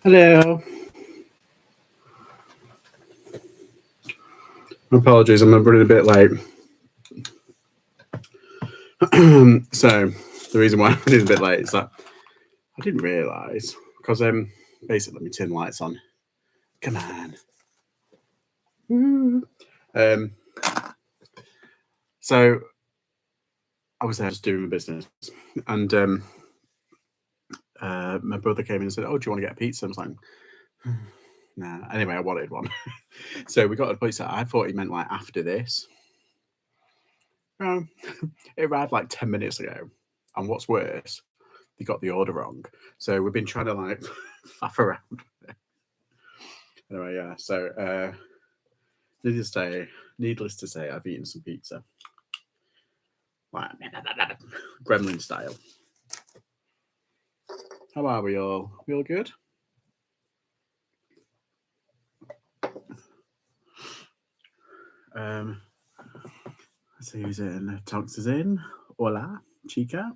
Hello. Apologies, I'm running a bit late. So the reason why I'm running a bit late is that I didn't realise because basically let me turn the lights on. Come on. So I was there just doing my business, and my brother came in and said, "Oh, do you want to get a pizza?" I was like, "Nah." Anyway, I wanted one, so we got a pizza. I thought he meant like after this. It arrived like 10 minutes ago, and what's worse, they got the order wrong. So we've been trying to like faff around. Anyway, yeah. So needless to say, I've eaten some pizza, like gremlin style. How are we all? We all good? Let's see who's in. Tonks is in. Hola, chica.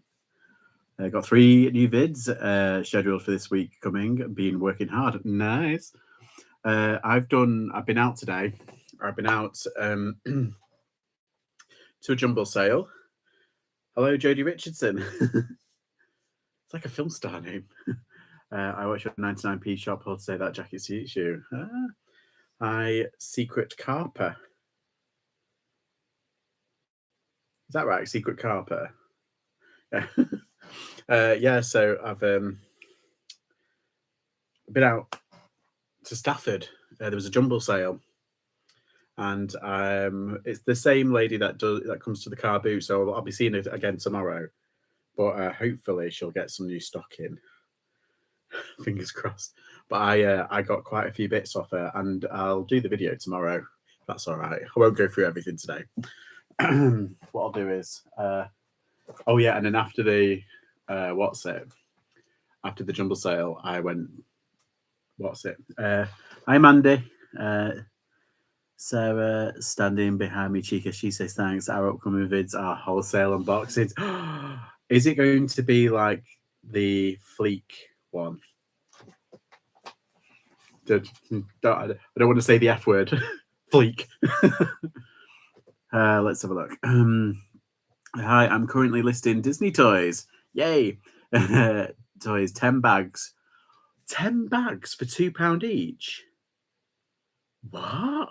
Got 3 new vids scheduled for this week coming. Been working hard. Nice. I've been out today. I've been out to a jumble sale. Hello, Jodie Richardson. It's like a film star name. I watch your 99p shop. I'll say that jacket suits you. Hi, Secret Carper. Is that right? Secret Carper. Yeah. Yeah. So I've been out to Stafford. There was a jumble sale, and it's the same lady that comes to the car boot. So I'll be seeing it again tomorrow. But hopefully she'll get some new stock in. Fingers crossed. But I got quite a few bits off her, and I'll do the video tomorrow. That's all right. I won't go through everything today. What I'll do is, oh yeah, and then after the after the jumble sale, I went. Hi Mandy. Sarah standing behind me, Chica. She says thanks. Our upcoming vids are wholesale unboxings. Is it going to be like the Fleek one? I don't want to say the F word. Fleek. Let's have a look. Hi, I'm currently listing Disney toys. Yay! Toys, 10 bags. 10 bags for £2 each. What?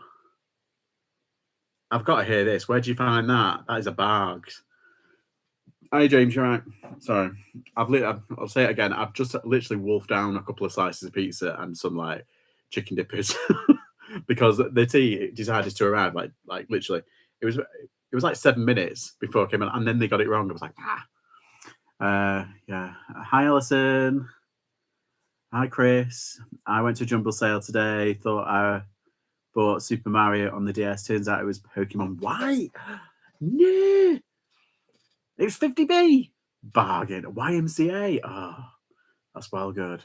I've got to hear this. Where'd you find that? That is a bag. Hi, James. You're right. Sorry. I'll say it again. I've just literally wolfed down a couple of slices of pizza and some like chicken dippers because the tea decided to arrive like literally. It was like 7 minutes before it came in, and then they got it wrong. I was like, yeah. Hi, Alison. Hi, Chris. I went to a jumble sale today. Thought I bought Super Mario on the DS. Turns out it was Pokemon White. No. It was 50p. Bargain. YMCA. Oh, that's well good.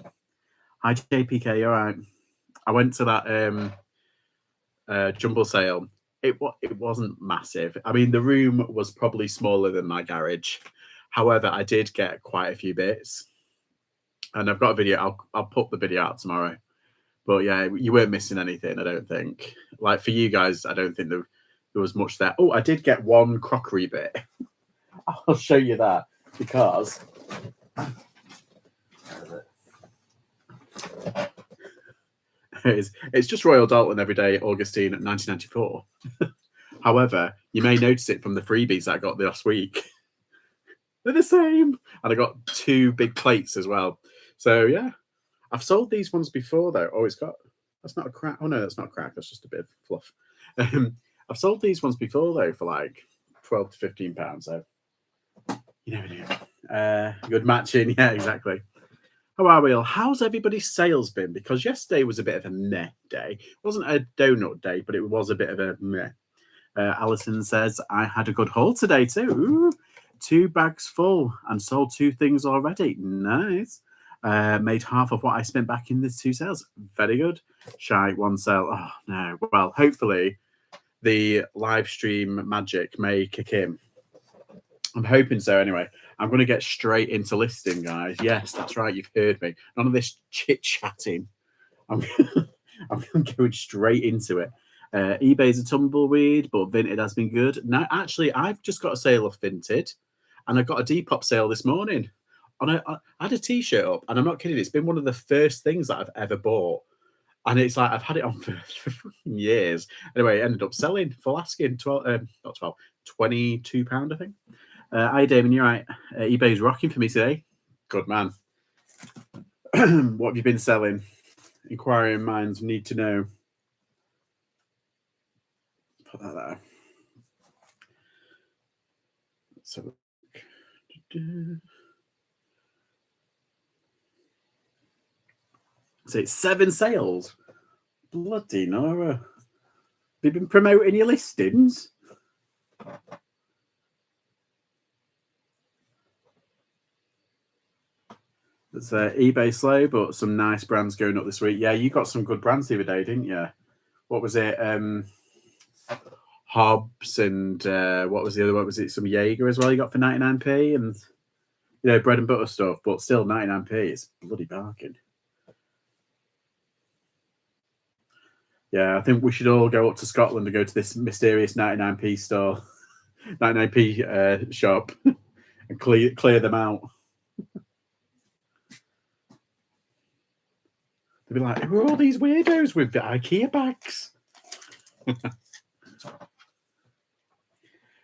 Hi, JPK. You're right. I went to that jumble sale. It wasn't massive. I mean, the room was probably smaller than my garage. However, I did get quite a few bits, and I've got a video. I'll put the video out tomorrow. But yeah, you weren't missing anything, I don't think. Like for you guys, I don't think there was much there. Oh, I did get one crockery bit. I'll show you that because it's just Royal Dalton every day, Augustine 1994. However, you may notice it from the freebies that I got last week. They're the same. And I got 2 big plates as well. So yeah, I've sold these ones before though. Oh, that's not a crack. Oh no, that's not a crack. That's just a bit of fluff. I've sold these ones before though for like £12 to £15. So you never know. Good matching. Yeah, exactly. How are we all? How's everybody's sales been? Because yesterday was a bit of a meh day. It wasn't a donut day, but it was a bit of a meh. Alison says, I had a good haul today too. Ooh, 2 bags full and sold 2 things already. Nice. Made half of what I spent back in the 2 sales. Very good. Shy, 1 sale. Oh, no. Well, hopefully the live stream magic may kick in. I'm hoping so anyway. I'm going to get straight into listing, guys. Yes, that's right. You've heard me. None of this chit-chatting. I'm, I'm going straight into it. eBay's a tumbleweed, but Vinted has been good. Now, actually, I've just got a sale of Vinted, and I got a Depop sale this morning. And I had a T-shirt up, and I'm not kidding. It's been one of the first things that I've ever bought, and it's like I've had it on for years. Anyway, it ended up selling full asking not 12, £22, I think. Hi, Damon. You're right. eBay's rocking for me today. Good man. What have you been selling? Inquiring minds need to know. Put that there. So, it's 7 sales. Bloody Nora. Have you been promoting your listings? It's eBay slow, but some nice brands going up this week. Yeah, you got some good brands the other day, didn't you? What was it? Hobbs and what was the other one? Was it some Jaeger as well? You got for 99p, and bread and butter stuff, but still 99p. It's bloody bargain. Yeah, I think we should all go up to Scotland and go to this mysterious 99p store, 99p shop, and clear them out. They'd be like, who are all these weirdos with the IKEA bags?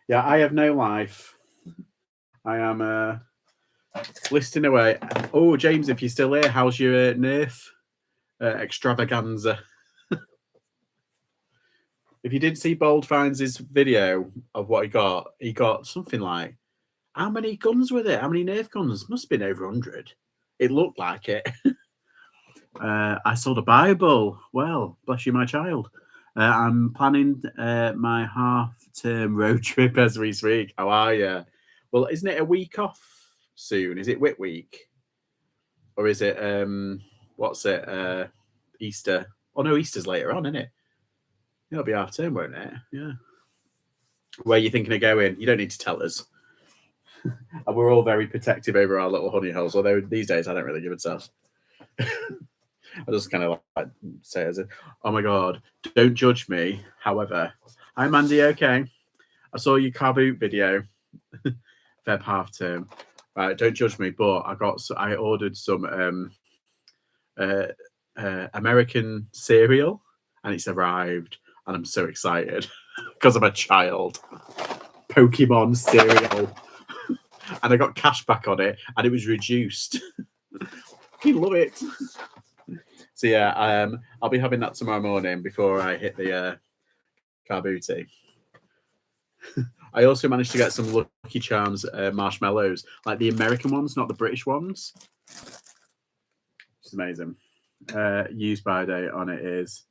Yeah, I have no life. I am listing away. Oh, James, if you're still here, how's your Nerf extravaganza? If you did see Bold Finds' video of what he got something like, how many guns with it? How many Nerf guns? Must have been over 100. It looked like it. I sold a Bible. Well, bless you, my child. I'm planning my half-term road trip as we speak. How are you? Well, isn't it a week off soon? Is it Whit Week? Or is it, what's it, Easter? Oh, no, Easter's later on, isn't it? It'll be half-term, won't it? Yeah. Where are you thinking of going? You don't need to tell us. And we're all very protective over our little honey holes, although these days I don't really give a toss. I just kind of like say it as a, oh my God, don't judge me. However, hi Mandy, okay. I saw your car boot video, Feb half term. Right, don't judge me, but I ordered some American cereal and it's arrived and I'm so excited because I'm a child. Pokemon cereal. And I got cash back on it and it was reduced. I love it. So yeah, I'll be having that tomorrow morning before I hit the car booty. I also managed to get some Lucky Charms marshmallows, like the American ones, not the British ones. It's amazing. Use by date on it is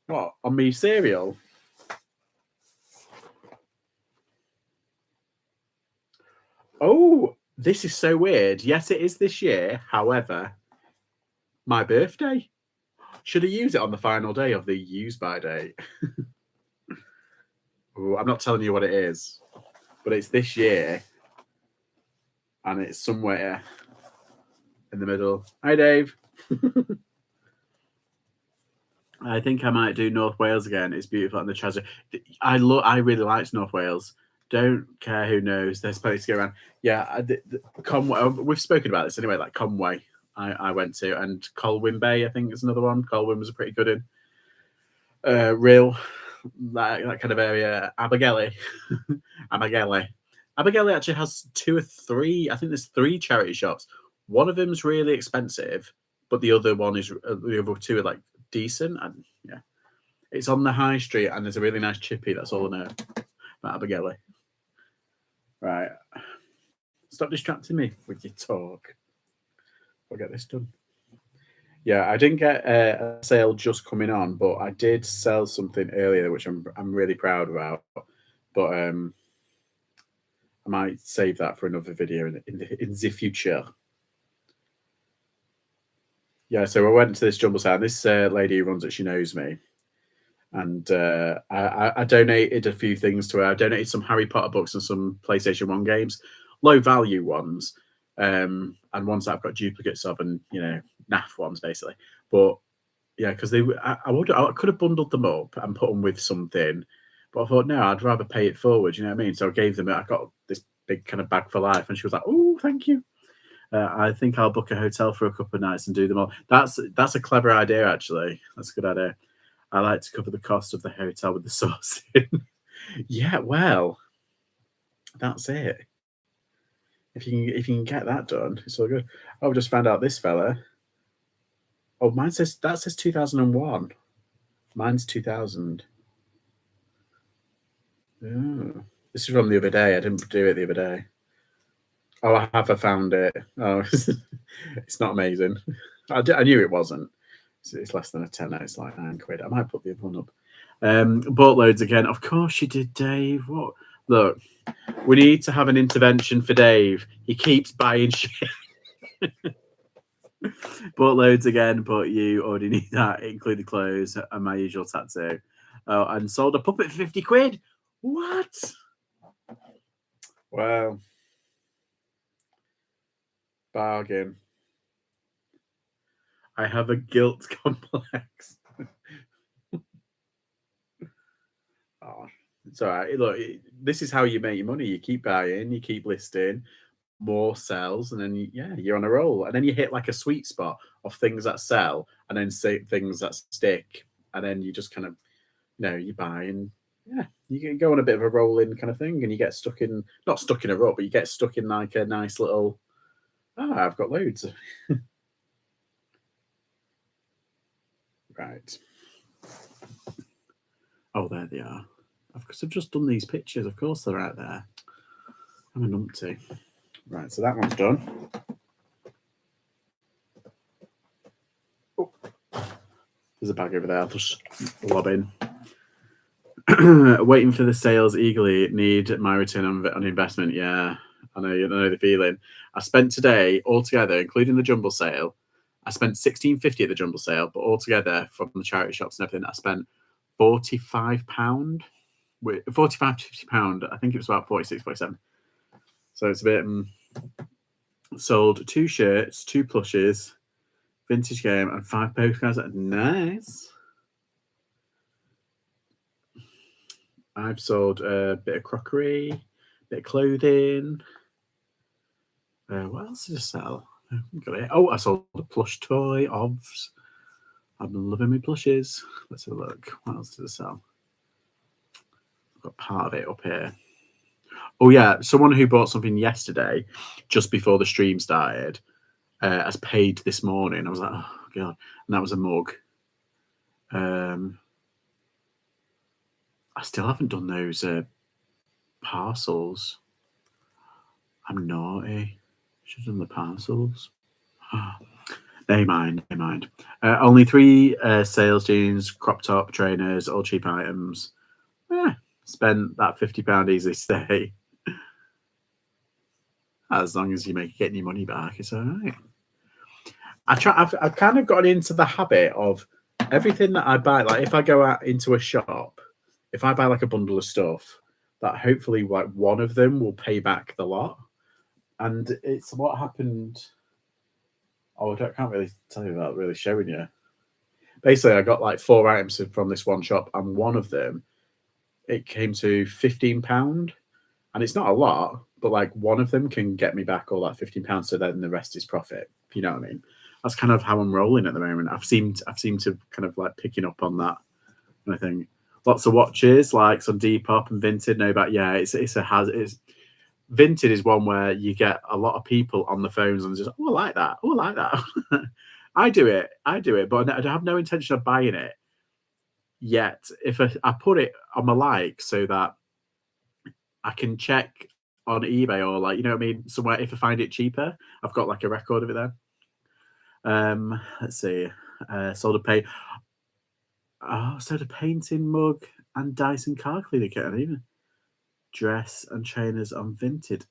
what? On me cereal? Oh, this is so weird. Yes, it is this year. However, my birthday. Should I use it on the final day of the use by date? Ooh, I'm not telling you what it is, but it's this year. And it's somewhere in the middle. Hi, Dave. I think I might do North Wales again. It's beautiful and the treasure. I really liked North Wales. Don't care who knows. There's plenty to go around. Yeah, Conway. We've spoken about this anyway. Like Conway, I went to, and Colwyn Bay, I think is another one. Colwyn was a pretty good in. Real that kind of area. Abergele. Abergele actually has 2 or 3. I think there's 3 charity shops. One of them's really expensive, but the other one is the other 2 are like decent. And yeah, it's on the high street, and there's a really nice chippy. That's all I know about Abergele. Right, stop distracting me with your talk. I'll get this done. Yeah, I didn't get a sale just coming on, but I did sell something earlier, which I'm really proud about. But I might save that for another video in the future. Yeah, so I went to this jumble sale. This lady who runs it, she knows me. And I donated a few things to her. I donated some Harry Potter books and some PlayStation 1 games, low value ones, and ones that I've got duplicates of, and naff ones basically. But Yeah, because I could have bundled them up and put them with something, but I thought no, I'd rather pay it forward. You know what I mean? So I gave them. I got this big kind of bag for life, and she was like, "Oh, thank you. I think I'll book a hotel for a couple of nights and do them all." That's a clever idea, actually. That's a good idea. I like to cover the cost of the hotel with the sourcing. Yeah, well, that's it. If you can get that done, it's all good. Oh, I've just found out this fella. Oh, mine says 2001. Mine's 2000. Oh, this is from the other day. I didn't do it the other day. Oh, I found it. Oh, it's not amazing. I knew it wasn't. It's less than a tenner. It's like £9. I might put the other one up. Bought loads again. Of course you did, Dave. What? Look, we need to have an intervention for Dave. He keeps buying shit. Bought loads again, but you already need that, including clothes and my usual tattoo. Oh, and sold a puppet for 50 quid. What? Wow. Bargain. I have a guilt complex. Oh, it's all right. Look, this is how you make your money. You keep buying, you keep listing, more sells, and then you're on a roll. And then you hit like a sweet spot of things that sell, and then say things that stick, and then you just kind of, you buy and you can go on a bit of a rolling kind of thing, and you get stuck in not stuck in a rut, but you get stuck in like a nice little. I've got loads. Right. Oh, there they are. Of course, I've just done these pictures. Of course, they're out there. I'm a numpty. Right, so that one's done. Oh, there's a bag over there. I'll just lob in. Waiting for the sales eagerly. Need my return on investment. Yeah, I know the feeling. I spent today altogether, including the jumble sale. I spent £16.50 at the jumble sale, but altogether from the charity shops and everything, I spent £45. £45 to £50. I think it was about 46, 47. So it's a bit. Sold 2 shirts, 2 plushes, vintage game, and 5 postcards. Nice. I've sold a bit of crockery, a bit of clothing. What else did I sell? Oh, I sold a plush toy. Ovs. I've been loving my plushes. Let's have a look. What else did I sell? I've got part of it up here. Oh yeah, someone who bought something yesterday, just before the stream started, has paid this morning. I was like, oh god, and that was a mug. I still haven't done those parcels. I'm naughty. Should have done the parcels. Never mind. Only 3 sales jeans, crop top, trainers, all cheap items. Spent that £50 easy stay. As long as you make getting your money back, it's all right. I've kind of gotten into the habit of everything that I buy. Like if I go out into a shop, if I buy like a bundle of stuff, that hopefully like one of them will pay back the lot. And it's what happened. Oh, I can't really tell you without really showing you. Basically, I got like 4 items from this one shop, and one of them, it came to £15, and it's not a lot, but like one of them can get me back all that £15, so then the rest is profit. If you know what I mean? That's kind of how I'm rolling at the moment. I've seemed to kind of like picking up on that. And I think lots of watches, like some Depop and Vinted. No, but yeah, it's Vinted is one where you get a lot of people on the phones and just, I like that. Oh, I like that. I do it, but I have no intention of buying it yet. If I put it on my like so that I can check on eBay or like, you know what I mean, somewhere if I find it cheaper, I've got like a record of it there. Let's see. Sold a painting mug and Dyson car cleaner kit, and even dress and trainers on Vinted.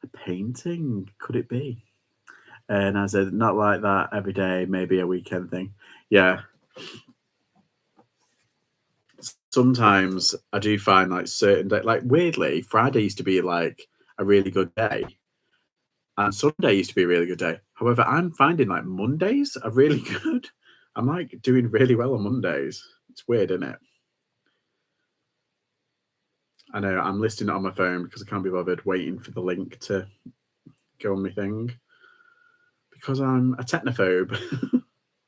A painting, could it be? And I said, not like that every day, maybe a weekend thing. Yeah. Sometimes I do find like certain days, like weirdly, Friday used to be like a really good day, and Sunday used to be a really good day. However, I'm finding like Mondays are really good. I'm like doing really well on Mondays. It's weird, isn't it? I know I'm listing it on my phone because I can't be bothered waiting for the link to go on my thing because I'm a technophobe.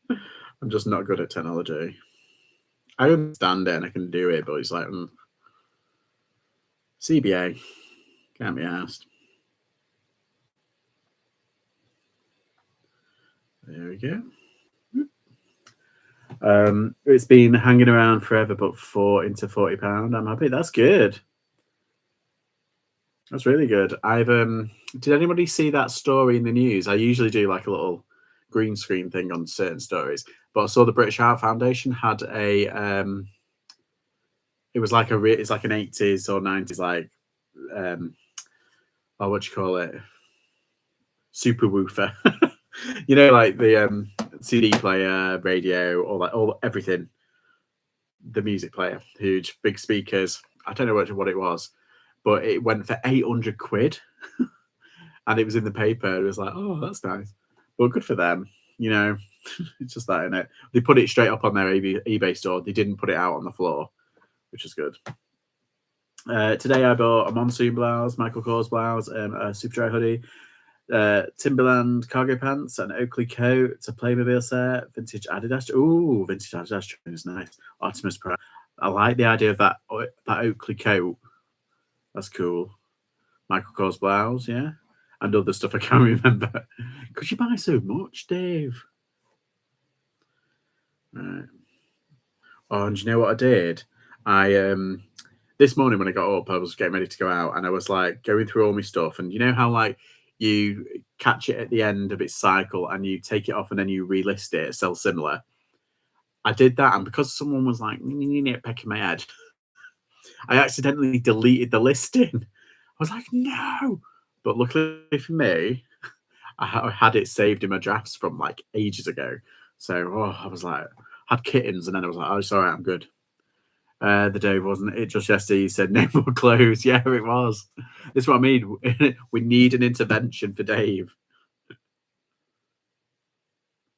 I'm just not good at technology. I understand it and I can do it, but it's like CBA can't be asked. There we go. It's been hanging around forever, but into £40. I'm happy. That's good. That's really good. Did anybody see that story in the news? I usually do like a little green screen thing on certain stories, but I saw the British Art Foundation had it was like it's like an 80s or 90s like what do you call it? Super woofer. Like the CD player, radio, all everything. The music player, huge, big speakers. I don't know what it was, but it went for 800 quid. And it was in the paper. It was like, oh, that's nice. Well, good for them. It's just that, innit? They put it straight up on their eBay store. They didn't put it out on the floor, which is good. Today I bought a monsoon blouse, Michael Kors blouse, a super dry hoodie, Timberland cargo pants, an Oakley coat, a Playmobil set, vintage Adidas. Ooh, vintage Adidas is nice. Optimus Prime. I like the idea of that Oakley coat. That's cool. Michael Kors blouse, yeah. And other stuff I can't remember. Could you buy so much, Dave? Right. Oh, and you know what I did? I this morning when I got up, I was getting ready to go out, and I was like going through all my stuff. And you know how like you catch it at the end of its cycle and you take it off and then you relist it, sell similar. I did that, and because someone was like pecking my head, I accidentally deleted the listing. I was like, no. But luckily for me, I had it saved in my drafts from like ages ago. So I was like, had kittens, and then I was like, oh, it's all right, I'm good. The day wasn't it just yesterday? You said no more clothes. Yeah, it was. This is what I mean. We need an intervention for Dave.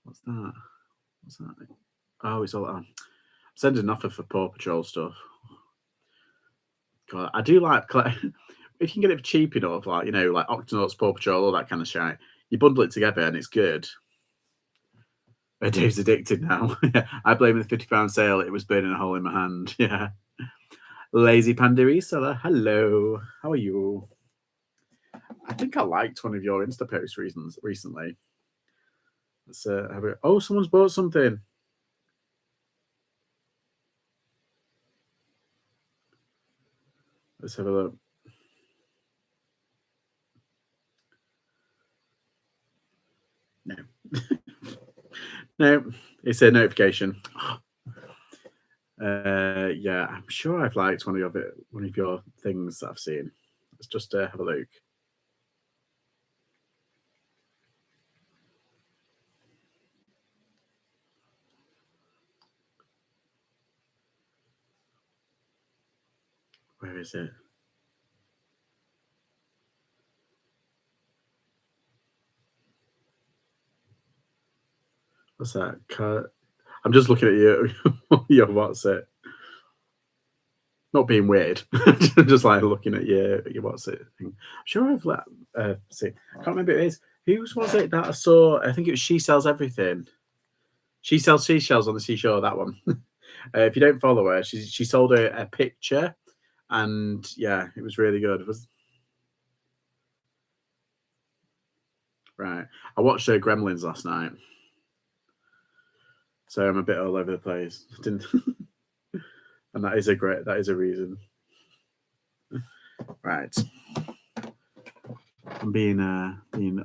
What's that? What's that? Oh, it's all. I'm sending an offer for Paw Patrol stuff. God, I do like. If you can get it cheap enough, like like Octonauts, Paw Patrol, all that kind of shit, you bundle it together and it's good. Dave's addicted now. I blame the £50 sale. It was burning a hole in my hand. Yeah. Lazy Panda Reseller. Hello. How are you? I think I liked one of your Insta posts recently. Let's have it. Oh, someone's bought something. Let's have a look. No. No, it's a notification. Yeah, I'm sure I've liked one of your things that I've seen. Let's just have a look. Where is it? What's that? I'm just looking at your what's it? Not being weird, just like looking at your what's it thing. I'm sure I've see. I can't remember who it is. Whose was it that I saw? I think it was She Sells Everything. She sells seashells on the seashore. That one. If you don't follow her, she sold a picture, and yeah, it was really good. Right. I watched Gremlins last night, so I'm a bit all over the place. Didn't. And that is a reason. Right. I'm being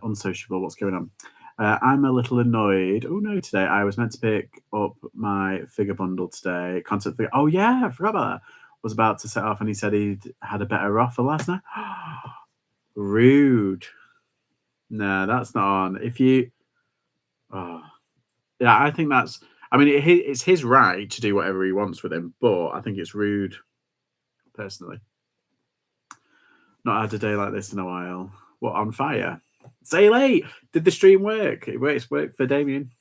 unsociable. What's going on? I'm a little annoyed. Oh no, today I was meant to pick up my figure bundle today. Concept figure. Oh yeah, I forgot about that. Was about to set off, and he said he'd had a better offer last night. Rude. No, that's not on. If you, yeah, I think that's. I mean, it's his right to do whatever he wants with him, but I think it's rude, personally. Not had a day like this in a while. What, on fire? Say late. Did the stream work? It's worked for Damien.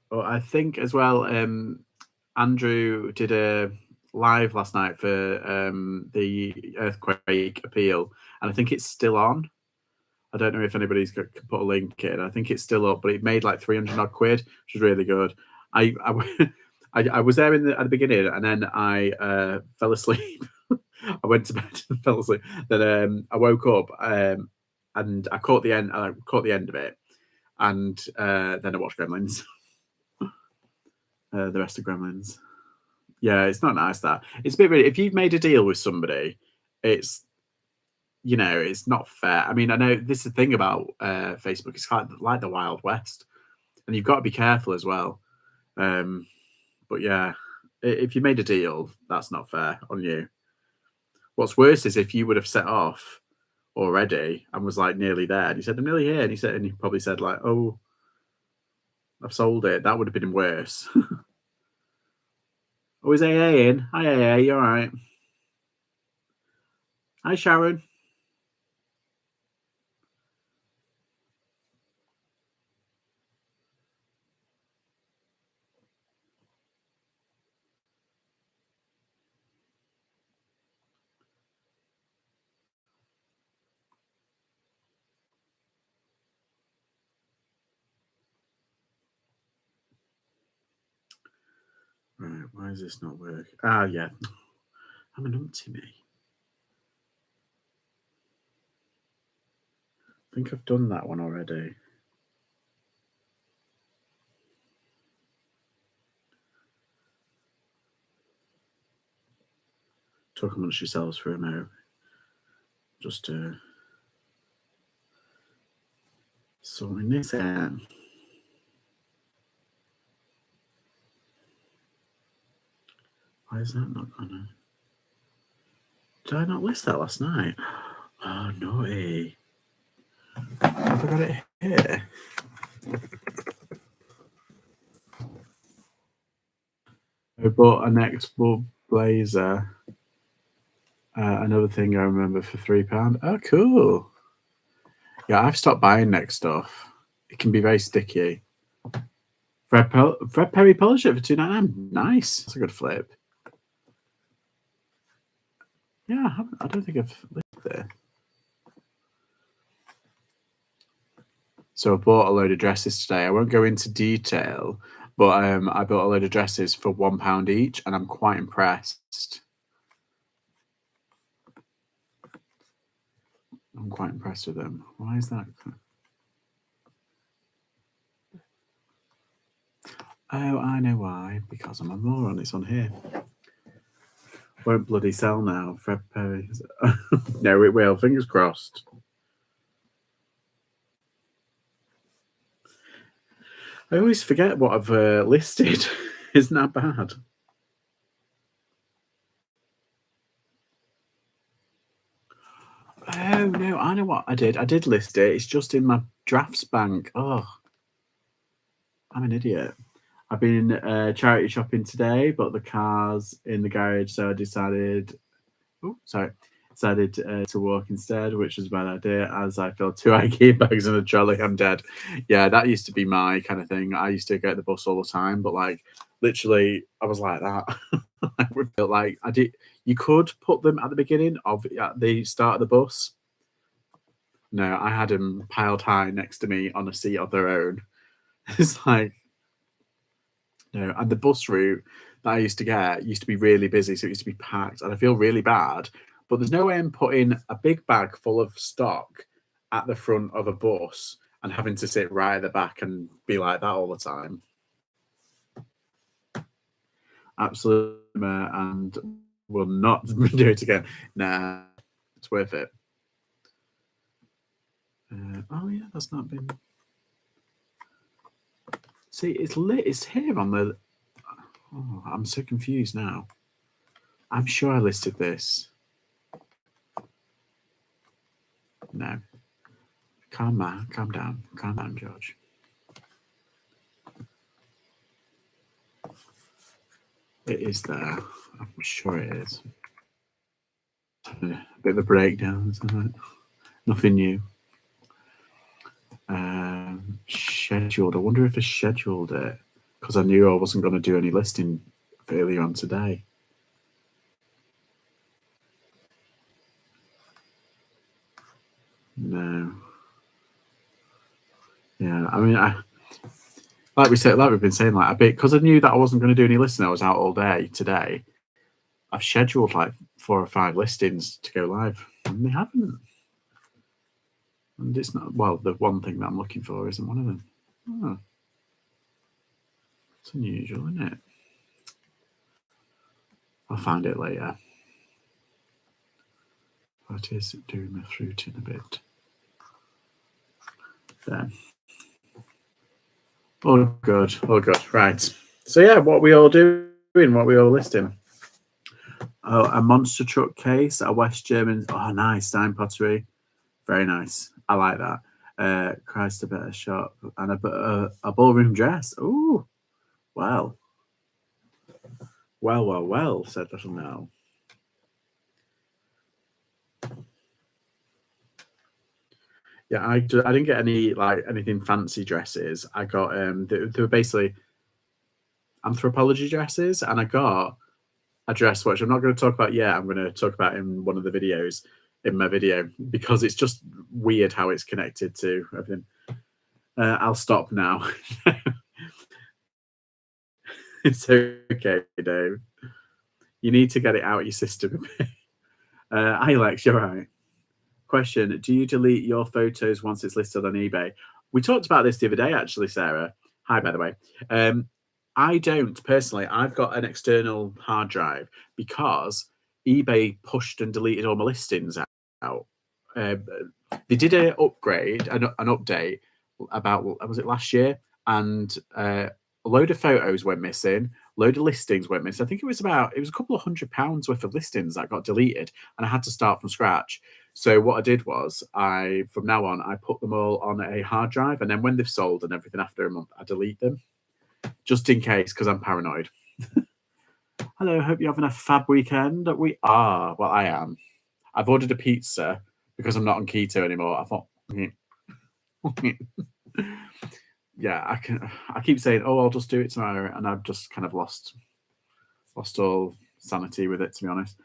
Well, I think as well, Andrew did a live last night for the earthquake appeal, and I think it's still on. I don't know if anybody's can put a link in. I think it's still up, but it made like 300 odd quid, which is really good. I was there at the beginning, and then I fell asleep. I went to bed and fell asleep. Then I woke up and I caught the end. I caught the end of it, and then I watched Gremlins. The rest of Gremlins. Yeah, it's not nice that. It's a bit weird. If you've made a deal with somebody, it's it's not fair. I mean, I know this is the thing about Facebook. It's kind of like the Wild West, and you've got to be careful as well. But yeah, if you made a deal, that's not fair on you. What's worse is if you would have set off already and was like nearly there, and he said, "I'm nearly here," and he probably said like, "Oh, I've sold it." That would have been worse. Oh, is AA in? Hi, AA. You all right? Hi, Sharon. Right, why is this not working? Ah, yeah. I'm an umpty me. I think I've done that one already. Talk amongst yourselves for a moment. Just sorting this out. Why is that not gonna? Did I not list that last night? Oh, naughty. Have I got it here? I bought a next blazer. Another thing I remember for £3. Oh, cool. Yeah, I've stopped buying next stuff. It can be very sticky. Fred Perry Polisher for £2.99. Nice. That's a good flip. Yeah, I don't think I've listed it. So I bought a load of dresses today. I won't go into detail, but I bought a load of dresses for £1 each, and I'm quite impressed. I'm quite impressed with them. Why is that? Oh, I know why. Because I'm a moron. It's on here. Won't bloody sell now. Fred Perry. No, it will. Fingers crossed. I always forget what I've listed. Isn't that bad? Oh, no, I know what I did. I did list it. It's just in my drafts bank. Oh, I'm an idiot. I've been charity shopping today, but the car's in the garage, so I decided to walk instead, which was a bad idea as I filled 2 IKEA bags in a trolley. I'm dead. Yeah, that used to be my kind of thing. I used to get the bus all the time, but like literally, I was like that. I would feel like I did. You could put them at the beginning of at the start of the bus. No, I had them piled high next to me on a seat of their own. It's like no, and the bus route that I used to get used to be really busy, so it used to be packed, and I feel really bad. But there's no way I'm putting a big bag full of stock at the front of a bus and having to sit right at the back and be like that all the time. Absolutely, and will not do it again. Nah, it's worth it. Oh yeah, that's not been. See, it's lit. It's here on the. Oh, I'm so confused now. I'm sure I listed this. No. Calm down, George. It is there. I'm sure it is. A bit of a breakdown, isn't it? Nothing new. Scheduled. I wonder if I scheduled it because I knew I wasn't going to do any listing earlier on today. No. Yeah, I mean, like we've been saying, like a bit because I knew that I wasn't going to do any listing. I was out all day today. I've scheduled like 4 or 5 listings to go live, and they haven't. And it's not, well, the one thing that I'm looking for isn't one of them. Oh, it's unusual, isn't it? I'll find it later. What is it doing my fruit in a bit? There. All good, all good. Right. So yeah, what we all doing? What we all listing? Oh, a monster truck case, a West German. Oh, nice Stein pottery. Very nice. I like that. Christ, a better shop and a ballroom dress. Ooh, well, said Little Nell. Yeah, I didn't get any like anything fancy dresses. I got they were basically anthropology dresses, and I got a dress which I'm not going to talk about yet. I'm going to talk about in one of the videos in my video because it's just weird how it's connected to everything. I'll stop now. It's okay, Dave. You need to get it out of your system. Hi, Lex, you're right. Question: do you delete your photos once it's listed on eBay? We talked about this the other day, actually, Sarah. Hi, by the way. I don't personally. I've got an external hard drive because eBay pushed and deleted all my listings out. They did an upgrade, an update about, was it last year? And a load of photos went missing, load of listings went missing. I think it was a couple of £100 worth of listings that got deleted, and I had to start from scratch. So what I did was, from now on, I put them all on a hard drive, and then when they've sold and everything after a month, I delete them, just in case, because I'm paranoid. Hello, hope you're having a fab weekend. We are. Well, I am. I've ordered a pizza because I'm not on keto anymore. I thought, yeah, I keep saying, oh, I'll just do it tomorrow, and I've just kind of lost all sanity with it, to be honest.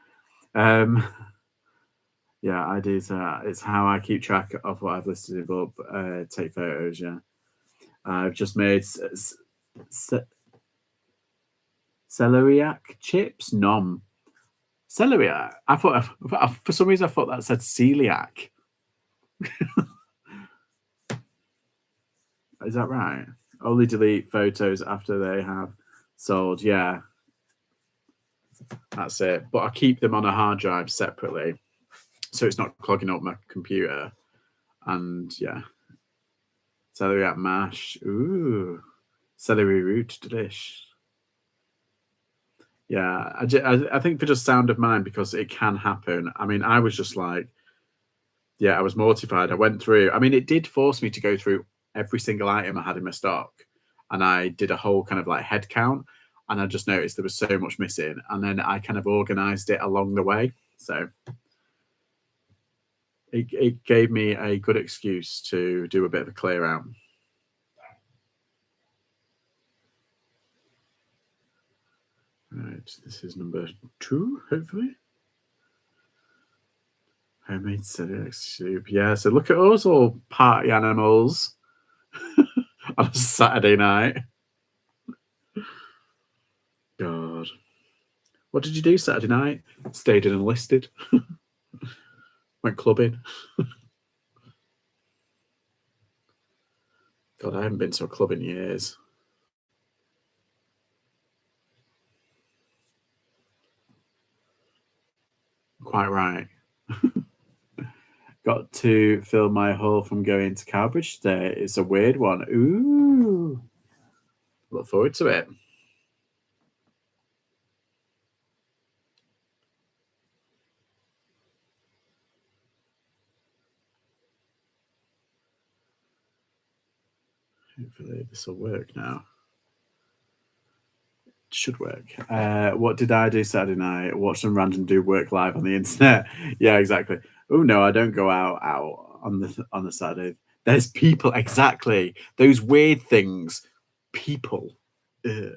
Yeah, I do. It's how I keep track of what I've listed up. Take photos. Yeah, I've just made celeriac chips. Nom. Celeriac. I thought for some reason I thought that said celiac. Is that right? Only delete photos after they have sold. Yeah, that's it. But I keep them on a hard drive separately, so it's not clogging up my computer. And yeah, celeriac mash. Ooh, celery root dish. Yeah, I think for just sound of mind, because it can happen. I mean, I was just like, yeah, I was mortified. I went through. I mean, it did force me to go through every single item I had in my stock, and I did a whole kind of like head count, and I just noticed there was so much missing, and then I kind of organized it along the way. So it gave me a good excuse to do a bit of a clear out. Right, this is number 2, hopefully. Homemade celiac soup. Yeah, so look at us all party animals on a Saturday night. God. What did you do Saturday night? Stayed in enlisted. Went clubbing. God, I haven't been to a club in years. Quite right. Got to fill my haul from going to Cowbridge today. It's a weird one. Ooh. Look forward to it. Hopefully this will work now. should work. What did I do Saturday night? Watch some random dude work live on the internet. Yeah, exactly. Oh no, I don't go out on the Saturday. There's people, exactly. Those weird things. People. Yeah.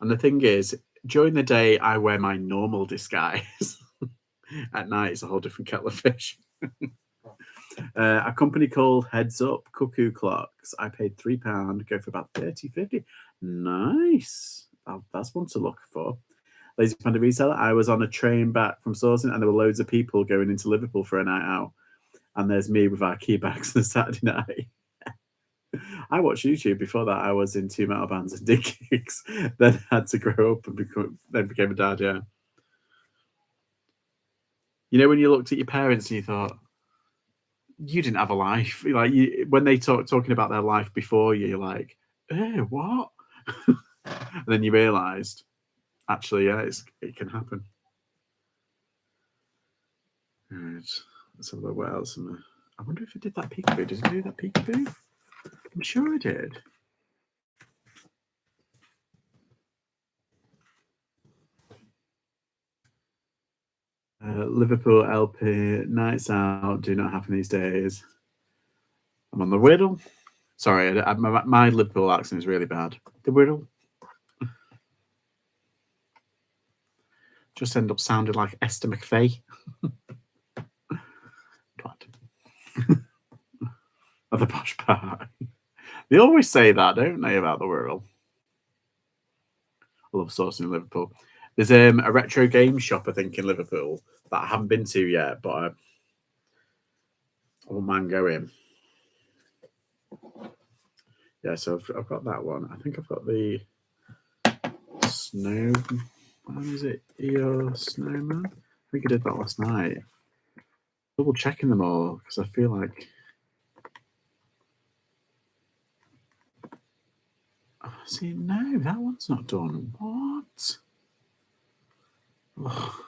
And the thing is, during the day, I wear my normal disguise. At night, it's a whole different kettle of fish. A company called Heads Up Cuckoo Clocks. I paid £3, go for about 30-50. Nice. Oh, that's one to look for. Lazy Panda Reseller. I was on a train back from sourcing and there were loads of people going into Liverpool for a night out. And there's me with our key bags on a Saturday night. I watched YouTube before that. I was in 2 metal bands and did gigs. Then had to grow up and became a dad, yeah. You know when you looked at your parents and you thought, you didn't have a life. Like when they talking about their life before you, you're like, what? And then you realised, actually, yeah, it can happen. Right. Let's have a look what else. I wonder if I did that peekaboo. Did I do that peekaboo? I'm sure I did. Liverpool LP nights out do not happen these days. I'm on the Whittle. Sorry, my Liverpool accent is really bad. The Whittle. Just end up sounding like Esther McFay. Of the posh part. They always say that, don't they, about the Whirl? I love sourcing in Liverpool. There's a retro game shop, I think, in Liverpool that I haven't been to yet, but I won't mind going. Yeah, so I've got that one. I think I've got the snow. What is it? EO Snowman? I think I did that last night. Double checking them all because I feel like. See, no, that one's not done. What? Oh,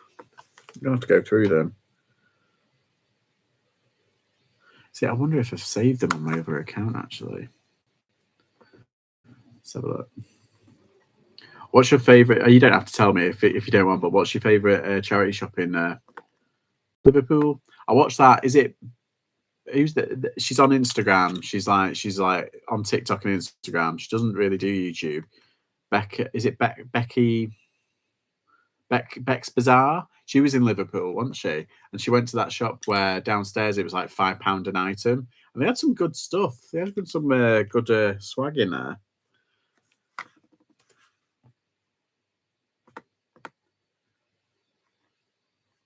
I'm going to have to go through them. See, I wonder if I've saved them on my other account, actually. Let's have a look. What's your favourite? You don't have to tell me if you don't want, but what's your favourite charity shop in Liverpool? I watched that. Is it? Who's the? She's on Instagram. She's like on TikTok and Instagram. She doesn't really do YouTube. Is it Becky? Beck's Bazaar. She was in Liverpool, wasn't she? And she went to that shop where downstairs it was like £5 an item, and they had some good stuff. They had some good swag in there.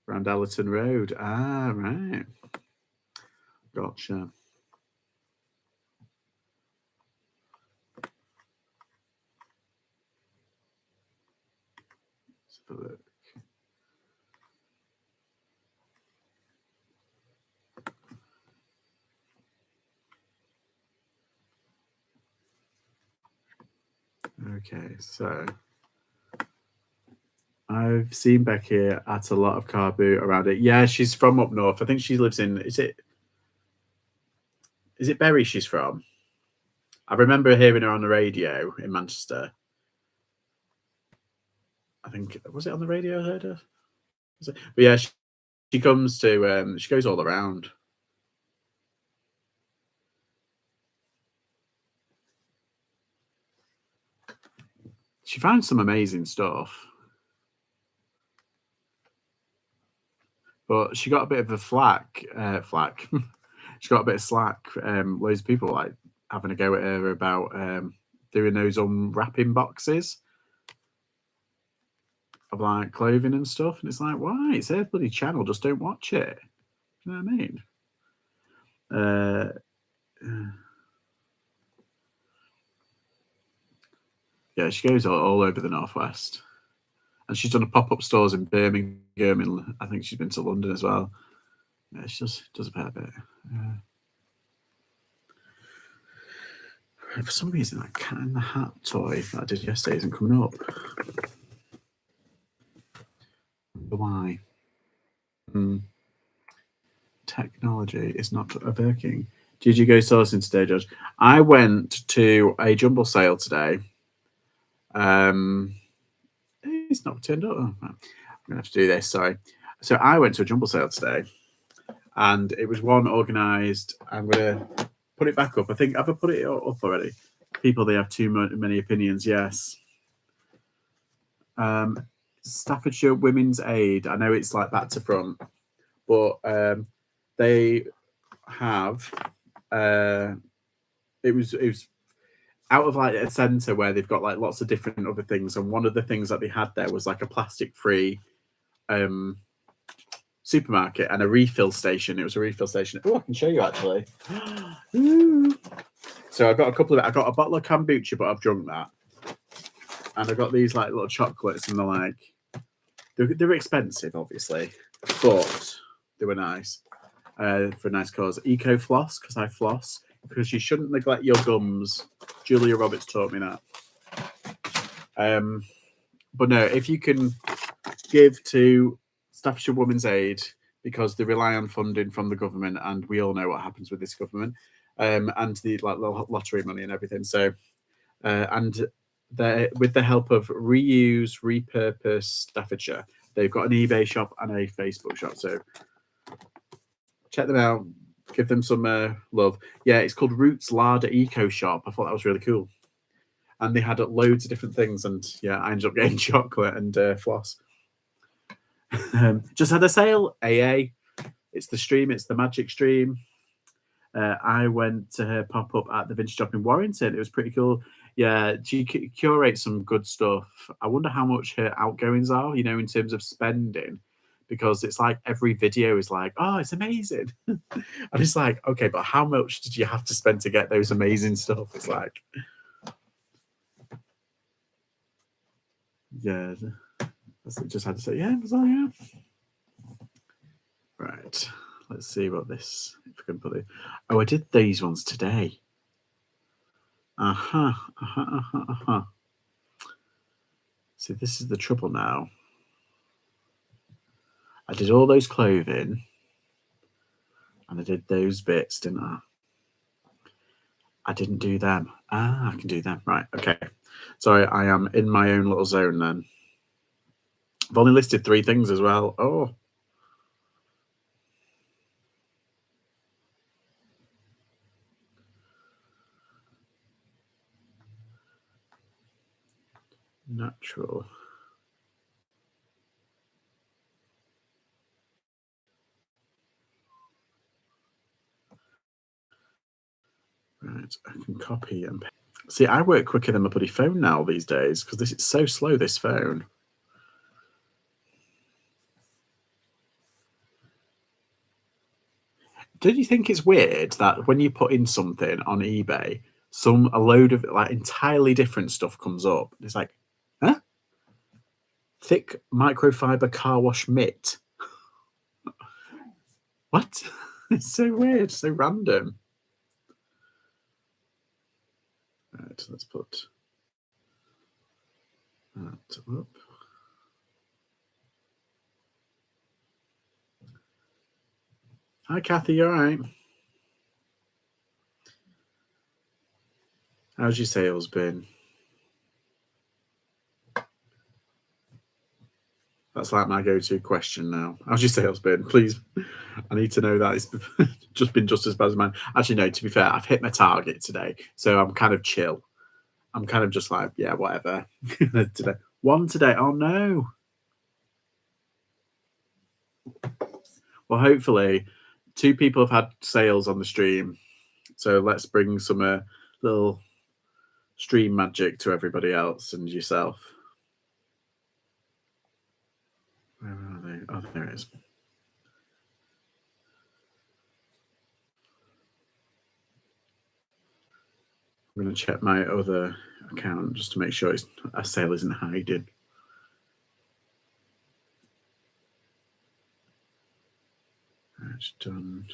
Around Allerton Road. Ah, right. Gotcha. Let's have a look. Okay, so I've seen Becky at a lot of car boot around it. Yeah, she's from up north. I think she lives in. Is it Bury she's from? I remember hearing her on the radio in Manchester. I think was it on the radio I heard her? But yeah, she comes to. She goes all around. She finds some amazing stuff. But she got a bit of a flack. She got a bit of slack. Loads of people like having a go at her about doing those unwrapping boxes of like clothing and stuff. And it's like, why? It's their bloody channel. Just don't watch it. You know what I mean? Yeah, she goes all over the Northwest. And she's done a pop-up stores in Birmingham, and I think she's been to London as well. Yeah, she does a fair bit. For some reason, that Cat in the Hat toy that I did yesterday isn't coming up. Why? Technology. technology is not working. Did you go sourcing today, Judge? I went to a jumble sale today. It's not turned up. Oh, I'm gonna have to do this. Sorry. So I went to a jumble sale today, and it was one organised. I'm gonna put it back up. I think have I put it up already? People, they have too many opinions. Yes. Staffordshire Women's Aid. I know it's like back to front, but they have. It was out of like a centre where they've got like lots of different other things, and one of the things that they had there was like a plastic-free supermarket and a refill station. It was a refill station. Oh, I can show you actually. So I got I got a bottle of kombucha, but I've drunk that, and I got these like little chocolates, and they're expensive, obviously, but they were nice for a nice cause. Eco floss, because I floss, because you shouldn't neglect your gums. Julia Roberts taught me that. But no, if you can give to Staffordshire Women's Aid, because they rely on funding from the government, and we all know what happens with this government, and the like lottery money and everything. So, and with the help of Reuse, Repurpose Staffordshire, they've got an eBay shop and a Facebook shop. So check them out. Give them some love. Yeah, it's called Roots Larder Eco Shop. I thought that was really cool. And they had loads of different things. And yeah, I ended up getting chocolate and floss. Just had a sale, AA. It's the stream. It's the magic stream. I went to her pop up at the vintage shop in Warrington. It was pretty cool. Yeah, she curates some good stuff. I wonder how much her outgoings are, in terms of spending, because it's like every video is like, oh, it's amazing. And it's like, okay, but how much did you have to spend to get those amazing stuff? It's like, yeah, just had to say, yeah, it was all, yeah. Right, let's see what this, if I can put it. Oh, I did these ones today. See, this is the trouble now. I did all those clothing, and I did those bits, didn't I? I didn't do them. I can do them. Right, okay. Sorry, I am in my own little zone then. I've only listed 3 things as well. Oh. Natural. Right, I can copy and paste. See, I work quicker than my bloody phone now these days, because this is so slow, this phone. Don't you think it's weird that when you put in something on eBay, a load of like entirely different stuff comes up? It's like, huh? Thick microfiber car wash mitt. What? It's so weird, so random. Right, let's put that up. Hi, Kathy, you all right? How's your sales been? That's like my go-to question now. How's your sales been? Please, I need to know that. It's just been just as bad as mine. Actually, no, to be fair, I've hit my target today, so I'm kind of chill. I'm kind of just like, yeah, whatever. Today. One today. Oh, no. Well, hopefully, 2 people have had sales on the stream. So let's bring some little stream magic to everybody else and yourself. Where are they? Oh, there it is. I'm going to check my other account just to make sure a sale isn't hiding. Right, done.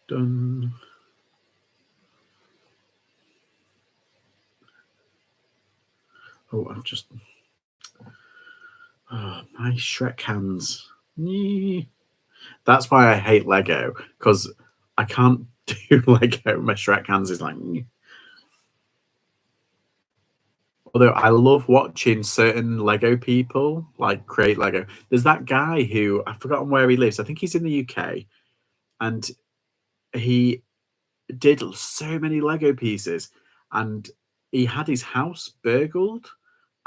Done. Oh, I've just... Oh, my Shrek hands. Nee. That's why I hate Lego, because I can't do Lego. My Shrek hands is like. Although I love watching certain Lego people like create Lego. There's that guy who I've forgotten where he lives. I think he's in the UK, and he did so many Lego pieces, and he had his house burgled,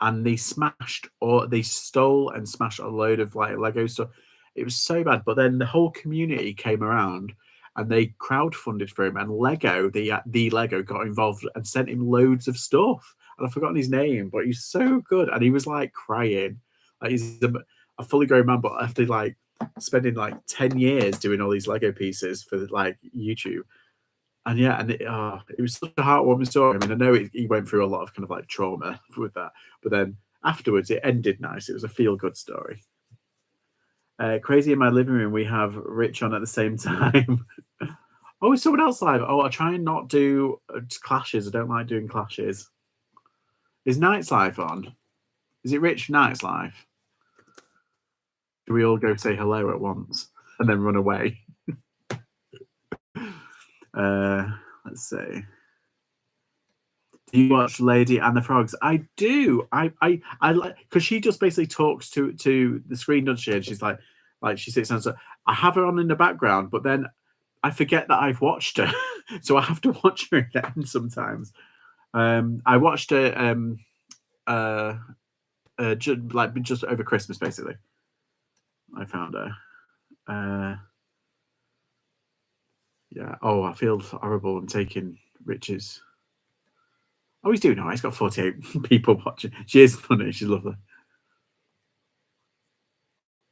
and they stole and smashed a load of like Lego stuff. It was so bad, but then the whole community came around and they crowdfunded for him, and the Lego got involved and sent him loads of stuff. And I've forgotten his name, but he's so good, and he was like crying, like he's a fully grown man, but after like spending like 10 years doing all these Lego pieces for like YouTube. And yeah, and it was such a heartwarming story. I mean, I know he went through a lot of kind of like trauma with that, but then afterwards it ended nice. It was a feel good story. Crazy in my living room, we have Rich on at the same time. Oh, is someone else live? Oh, I try and not do clashes. I don't like doing clashes. Is Night's Life on? Is it Rich Night's Life? Do we all go say hello at once and then run away? Let's see. Do you watch Lady and the Frogs? I do. I like, because she just basically talks to the screen, doesn't she? And she's like she sits down. So I have her on in the background, but then I forget that I've watched her, so I have to watch her again sometimes. I watched her just over Christmas, basically. I found her. Yeah. Oh, I feel horrible. I'm taking Rich's. Oh, he's doing all right. He's got 48 people watching. She is funny. She's lovely.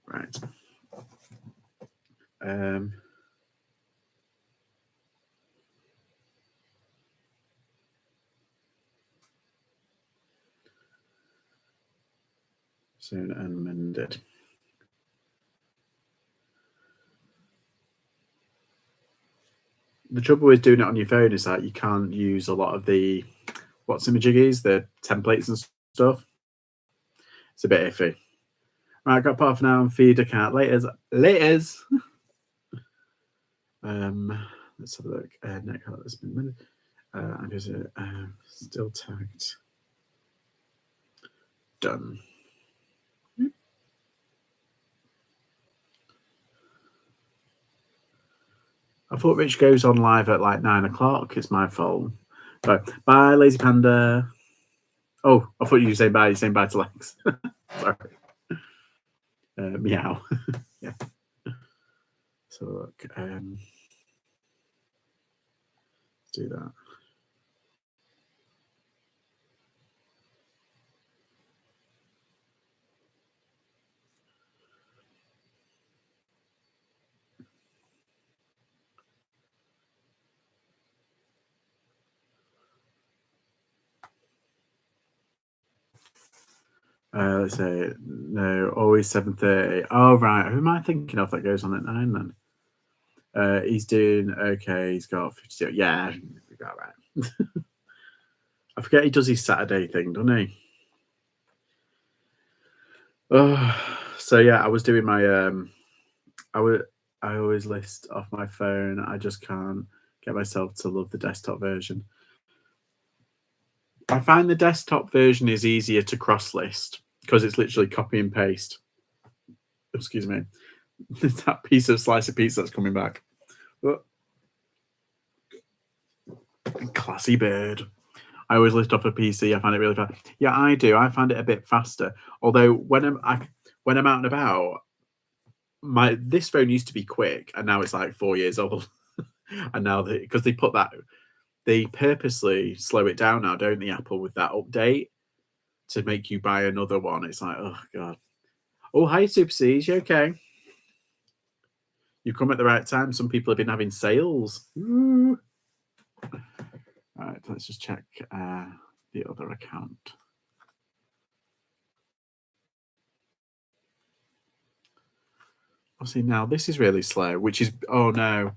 Right. Soon unmended. The trouble with doing it on your phone is that you can't use a lot of the what's-imajiggies, the templates and stuff. It's a bit iffy. Right, got part now and feed a cat. Laters. Let's have a look. Neck color has been minute. I'm just still tagged. Done. I thought Rich goes on live at like 9 o'clock. It's my fault. Right. Bye, Lazy Panda. Oh, I thought you were saying bye. You're saying bye to Lex. Sorry. Meow. Yeah. So look. Let's do that. Let's say no, always 7:30. Oh right, who am I thinking of that goes on at 9 then? He's doing okay. He's got 52. Yeah, we got right. I forget he does his Saturday thing, doesn't he? Oh, so yeah, I was doing my I always list off my phone. I just can't get myself to love the desktop version. I find the desktop version is easier to cross list because it's literally copy and paste. Excuse me. It's that piece of slice of pizza that's coming back. Oh. Classy bird. I always list off a PC. I find it really fast. Yeah, I do. I find it a bit faster. Although when I'm out and about, this phone used to be quick, and now it's like 4 years old. And now because they purposely slow it down now, don't they, Apple, with that update to make you buy another one. It's like, oh god. Oh, hi Super C's, you okay? You come at the right time. Some people have been having sales. Ooh. All right, let's just check the other account. Oh, see, now this is really slow, which is, oh no.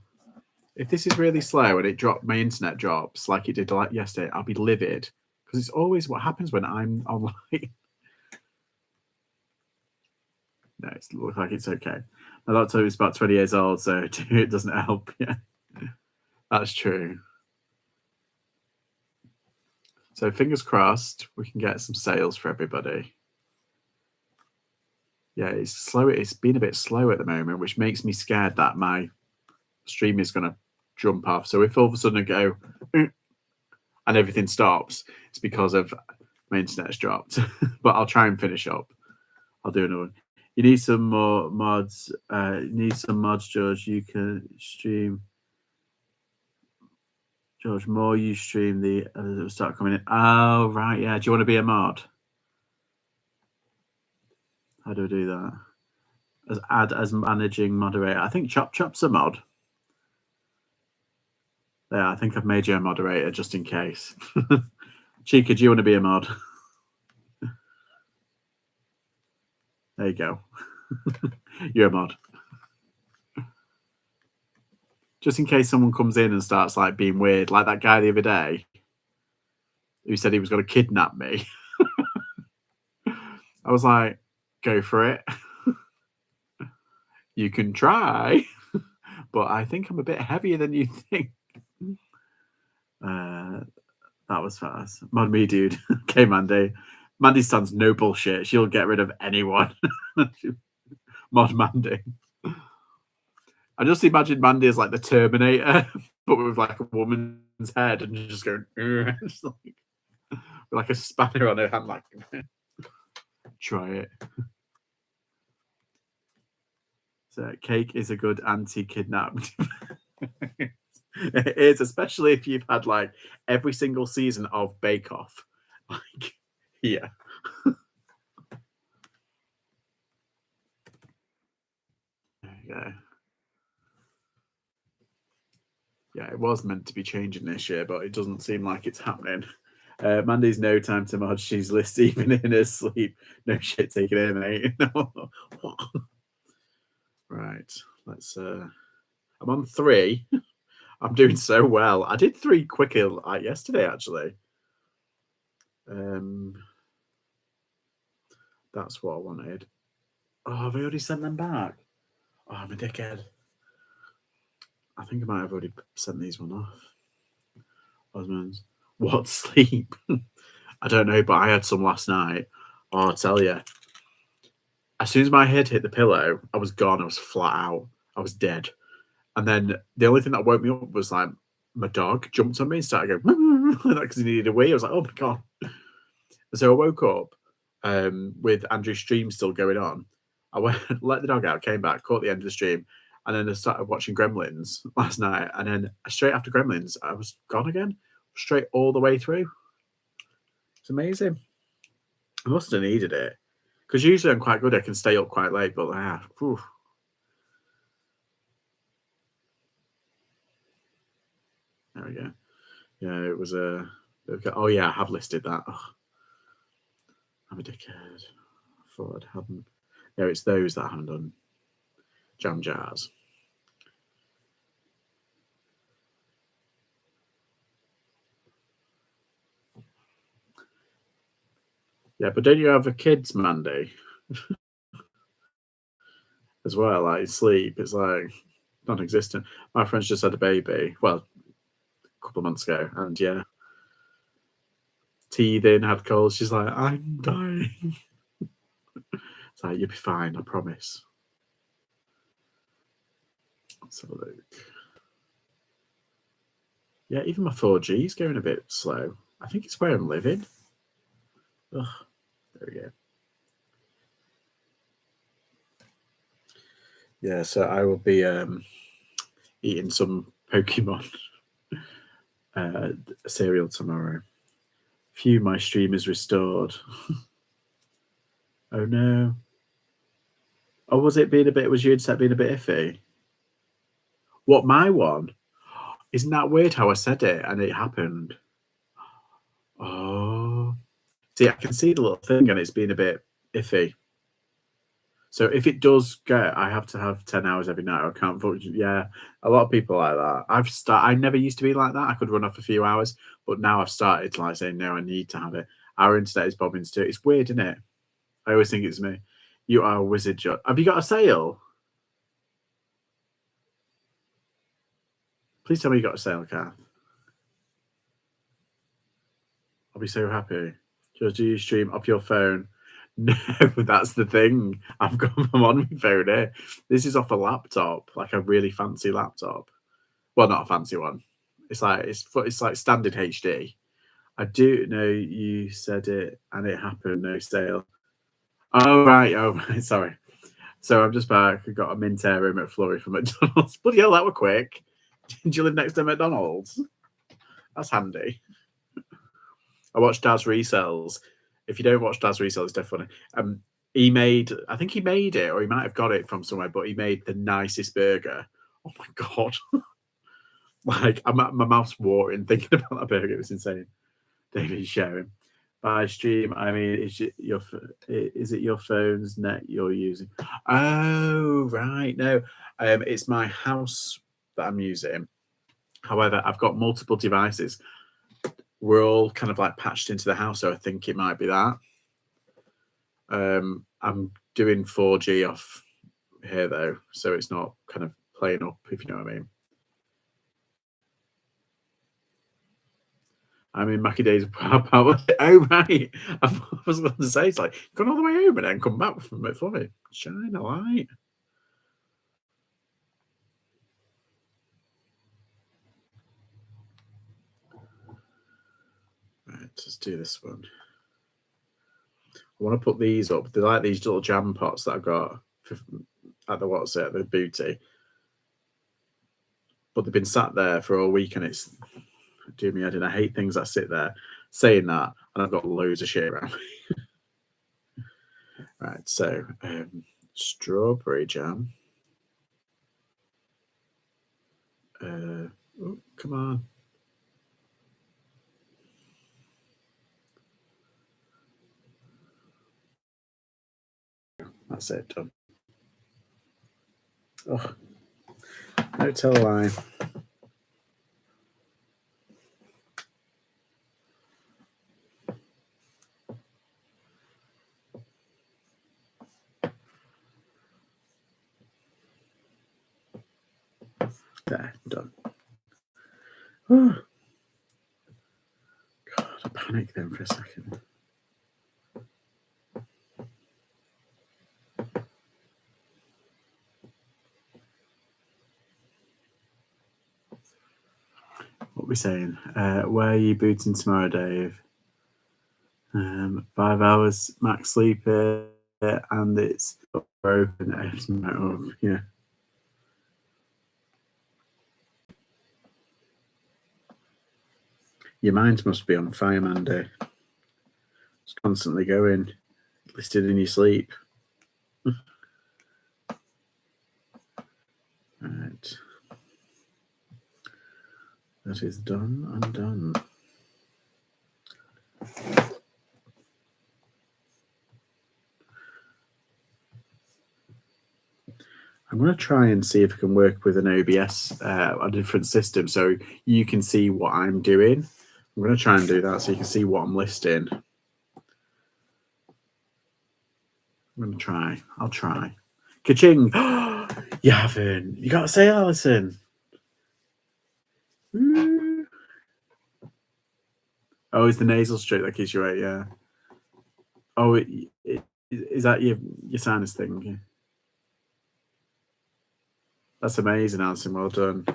If this is really slow and my internet drops like it did like yesterday, I'll be livid because it's always what happens when I'm online. No, it looks like it's okay. My laptop is about 20 years old, so it doesn't help. Yeah, that's true. So fingers crossed we can get some sales for everybody. Yeah, it's slow. It's been a bit slow at the moment, which makes me scared that my stream is going to jump off. So if all of a sudden I go and everything stops, it's because of my internet's dropped. But I'll try and finish up. I'll do another one. You need some more mods. You need some mods, George. You can stream. George, more you stream, the others will start coming in. Oh, right, yeah. Do you want to be a mod? How do I do that? Add as managing moderator. I think Chop Chop's a mod. Yeah, I think I've made you a moderator just in case. Chica, do you want to be a mod? There you go. You're a mod. Just in case someone comes in and starts like being weird, like that guy the other day who said he was going to kidnap me. I was like, go for it. You can try, but I think I'm a bit heavier than you think. That was fast. Mod me, dude. Okay, Mandy. Mandy stands no bullshit. She'll get rid of anyone. Mod Mandy. I just imagine Mandy as like the Terminator, but with like a woman's head and just going, just like a spanner on her hand, like, try it. So cake is a good anti-kidnapped. It is, especially if you've had like every single season of Bake Off. Like, yeah. There you go. Yeah, it was meant to be changing this year, but it doesn't seem like it's happening. Mandy's no time to mod. She's list even in her sleep. No shit taking her, mate. Right. Let's I'm on 3. I'm doing so well. I did 3 quicker yesterday, actually. That's what I wanted. Oh, have I already sent them back? Oh, I'm a dickhead. I think I might have already sent these one off. Osmond's. What sleep? I don't know, but I had some last night. Oh, I'll tell you. As soon as my head hit the pillow, I was gone. I was flat out. I was dead. And then the only thing that woke me up was like my dog jumped on me and started going because he needed a wee. I was like, oh my God. And so I woke up with Andrew's stream still going on. I went, let the dog out, came back, caught the end of the stream, and then I started watching Gremlins last night. And then straight after Gremlins, I was gone again, straight all the way through. It's amazing. I must have needed it because usually I'm quite good. I can stay up quite late, but there we go. Yeah, it was a. Oh yeah, I have listed that. Oh, I'm a dickhead. I thought I hadn't. No, it's those that I haven't done. Jam jars. Yeah, but don't you have a kids, Mandy? As well, like sleep. It's like non-existent. My friend's just had a baby. Well, a couple of months ago, and yeah, teething, had colds. She's like, I'm dying. It's like, you'll be fine, I promise. Let's have a look. Yeah, even my 4G is going a bit slow. I think it's where I'm living. Ugh, there we go. Yeah, so I will be eating some Pokemon cereal tomorrow. Phew, my stream is restored. Oh no. Oh, was it being a bit? Was your internet being a bit iffy? What, my one? Isn't that weird how I said it and it happened? Oh. See, I can see the little thing and it's been a bit iffy. So if it does go, I have to have 10 hours every night. I can't function. Yeah, a lot of people like that. I never used to be like that. I could run off a few hours, but now I've started to like saying, no, I need to have it. Our internet is bobbing too. It's weird, isn't it? I always think it's me. You are a wizard, John. Have you got a sale? Please tell me you got a sale, Kath. I'll be so happy. Just do you stream off your phone? No, that's the thing. I'm on my phone here. This is off a laptop, like a really fancy laptop. Well, not a fancy one. It's like standard HD. I do know you said it and it happened. No sale. Oh right. Sorry. So I'm just back. I got a mint air room at Flurry from McDonald's. Bloody hell, that were quick. Did you live next to McDonald's? That's handy. I watched Daz Resells. If you don't watch Daz Resells, it's definitely funny. I think he made it, or he might have got it from somewhere, but he made the nicest burger. Oh my God. Like, my mouth's watering thinking about that burger. It was insane. David sharing. By stream, I mean, is it your phone's net you're using? Oh, right. No, it's my house that I'm using. However, I've got multiple devices. We're all kind of like patched into the house, so I think it might be that. I'm doing 4G off here though, so it's not kind of playing up, if you know what I mean. I'm in Mackie Days power. Oh right, I was going to say it's like gone all the way home and then come back from it for me. Shine a light. Right, let's do this one. I want to put these up. They're like these little jam pots that I've got at the booty. But they've been sat there for a week and it's doing me head in. I hate things that sit there. Saying that, and I've got loads of shit around me. Right, so strawberry jam. Oh, come on. That's it, done. Oh, no tell a lie. There, done. Oh. God, I panicked then for a second. What are we saying? Where are you booting tomorrow, Dave? 5 hours max sleep here, and it's broken. Yeah. Your mind must be on fire, Mandy. It's constantly going, listed in your sleep. Right. That is done and done. I'm going to try and see if I can work with an OBS, a different system, so you can see what I'm doing. I'm going to try and do that so you can see what I'm listing. I'm going to try. I'll try. Ka-ching! You haven't. You got to say, Alison. Ooh. Oh, it's the nasal strip that keeps you right, yeah. Oh, is that your sinus thing? That's amazing, Alison. Well done.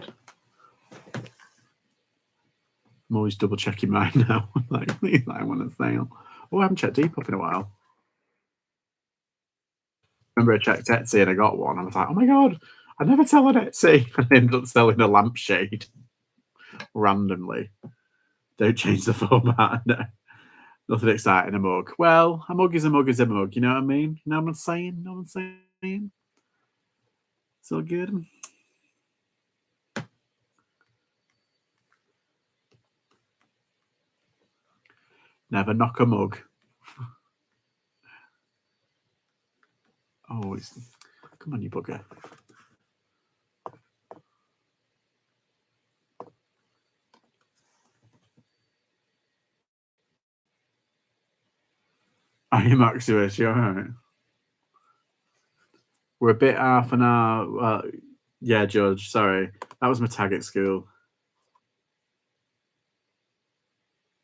I'm always double checking mine now. like I want to sale. Oh, I haven't checked Depop in a while. Remember I checked Etsy and I got one. I was like, oh my God, I never tell on Etsy. I ended up selling a lampshade randomly. Don't change the format. No. Nothing exciting, a mug. Well, a mug is a mug is a mug. You know what I mean? No one's saying. No one's saying. It's all good. Never knock a mug. Oh, come on, you bugger. Are you Maximus? You're all right. We're a bit half an hour. Well, yeah, George. Sorry, that was my tag at school.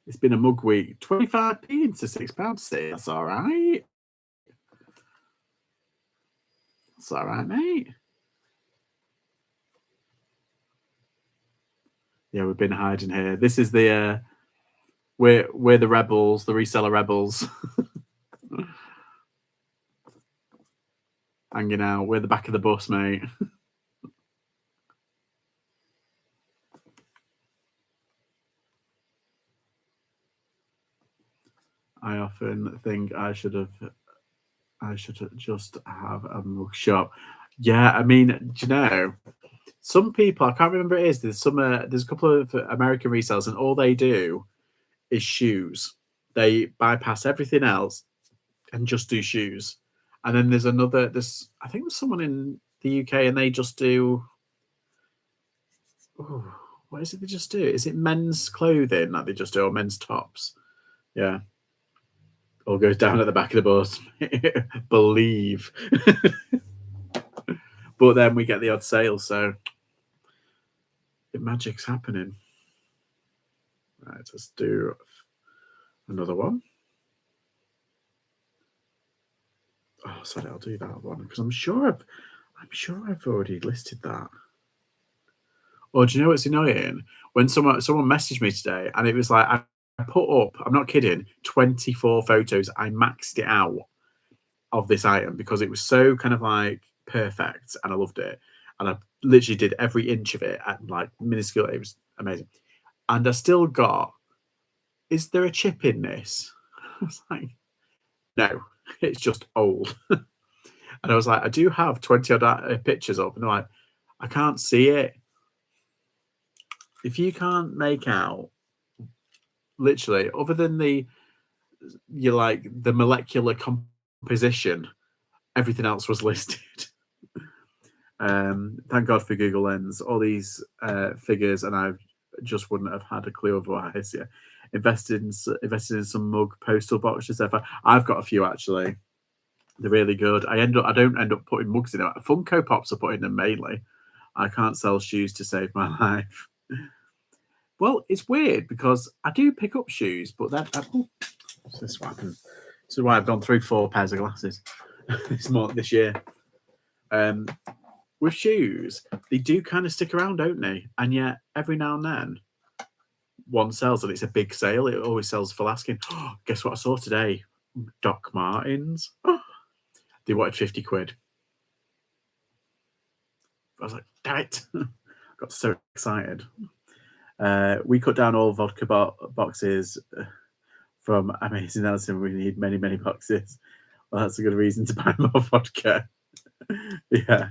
It's been a mug week. 25p into £6. That's all right. That's all right, mate. Yeah, we've been hiding here. This is the we're the rebels, the reseller rebels. Hanging out. We're the back of the bus, mate. I often think I should just have a mug shop. Yeah, I mean, do you know, some people, I can't remember who it is. There's a couple of American resellers, and all they do is shoes. They bypass everything else and just do shoes. And then I think there's someone in the UK, and they just do. Oh, what is it they just do? Is it men's clothing that they just do, or men's tops? Yeah. All goes down at the back of the bus. Believe. But then we get the odd sale, so the magic's happening. Right, let's do another one. Oh, sorry, I'll do that one because I'm sure I've already listed that. Or do you know what's annoying? When someone messaged me today, and it was like I put up, I'm not kidding, 24 photos. I maxed it out of this item because it was so kind of like perfect, and I loved it. And I literally did every inch of it at like minuscule. It was amazing. And I still got, is there a chip in this? I was like, no, it's just old. And I was like, I do have 20 odd pictures up. And they're like, I can't see it. If you can't make out, literally, other than the molecular composition, everything else was listed. Thank God for Google Lens. All these figures, and I just wouldn't have had a clue otherwise. Yeah, invested in some mug postal boxes. I've got a few actually. They're really good. I don't end up putting mugs in them. Funko Pops are putting them mainly. I can't sell shoes to save my life. Well, it's weird because I do pick up shoes, but this is why I've gone through 4 pairs of glasses this year. With shoes, they do kind of stick around, don't they? And yet, every now and then, one sells, and it's a big sale. It always sells full asking. Oh, guess what I saw today? Doc Martens. Oh, they wanted 50 quid. I was like, damn it. Got so excited. We cut down all vodka boxes from Amazing Alison. We need many, many boxes. Well, that's a good reason to buy more vodka. Yeah.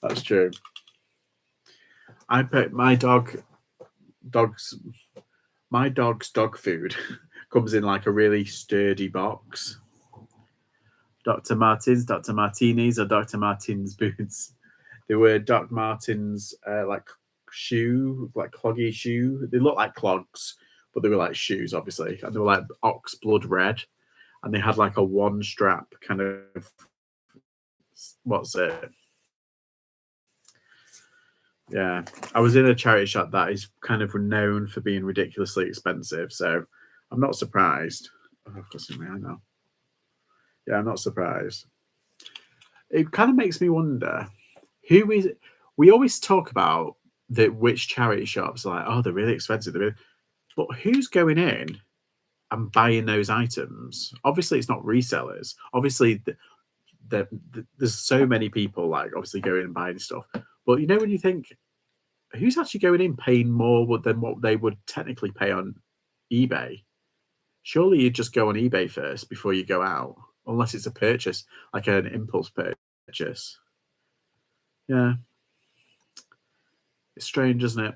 That's true. I put my dog's dog food comes in like a really sturdy box. Dr. Martens, Dr. Martinis, or Dr. Martens boots. They were Doc Martens like shoe, like cloggy shoe. They look like clogs, but they were like shoes, obviously. And they were like ox blood red. And they had like a one strap kind of, what's it? Yeah, I was in a charity shop that is kind of known for being ridiculously expensive, so I'm not surprised. Oh, of course, I know. Yeah, I'm not surprised. It kind of makes me wonder who is. We always talk about which charity shops are like, oh, they're really expensive, but who's going in and buying those items? Obviously, it's not resellers. Obviously, there's so many people like obviously going and buying stuff. But you know when you think, who's actually going in paying more than what they would technically pay on eBay? Surely you just go on eBay first before you go out, unless it's a purchase, like an impulse purchase. Yeah. It's strange, isn't it?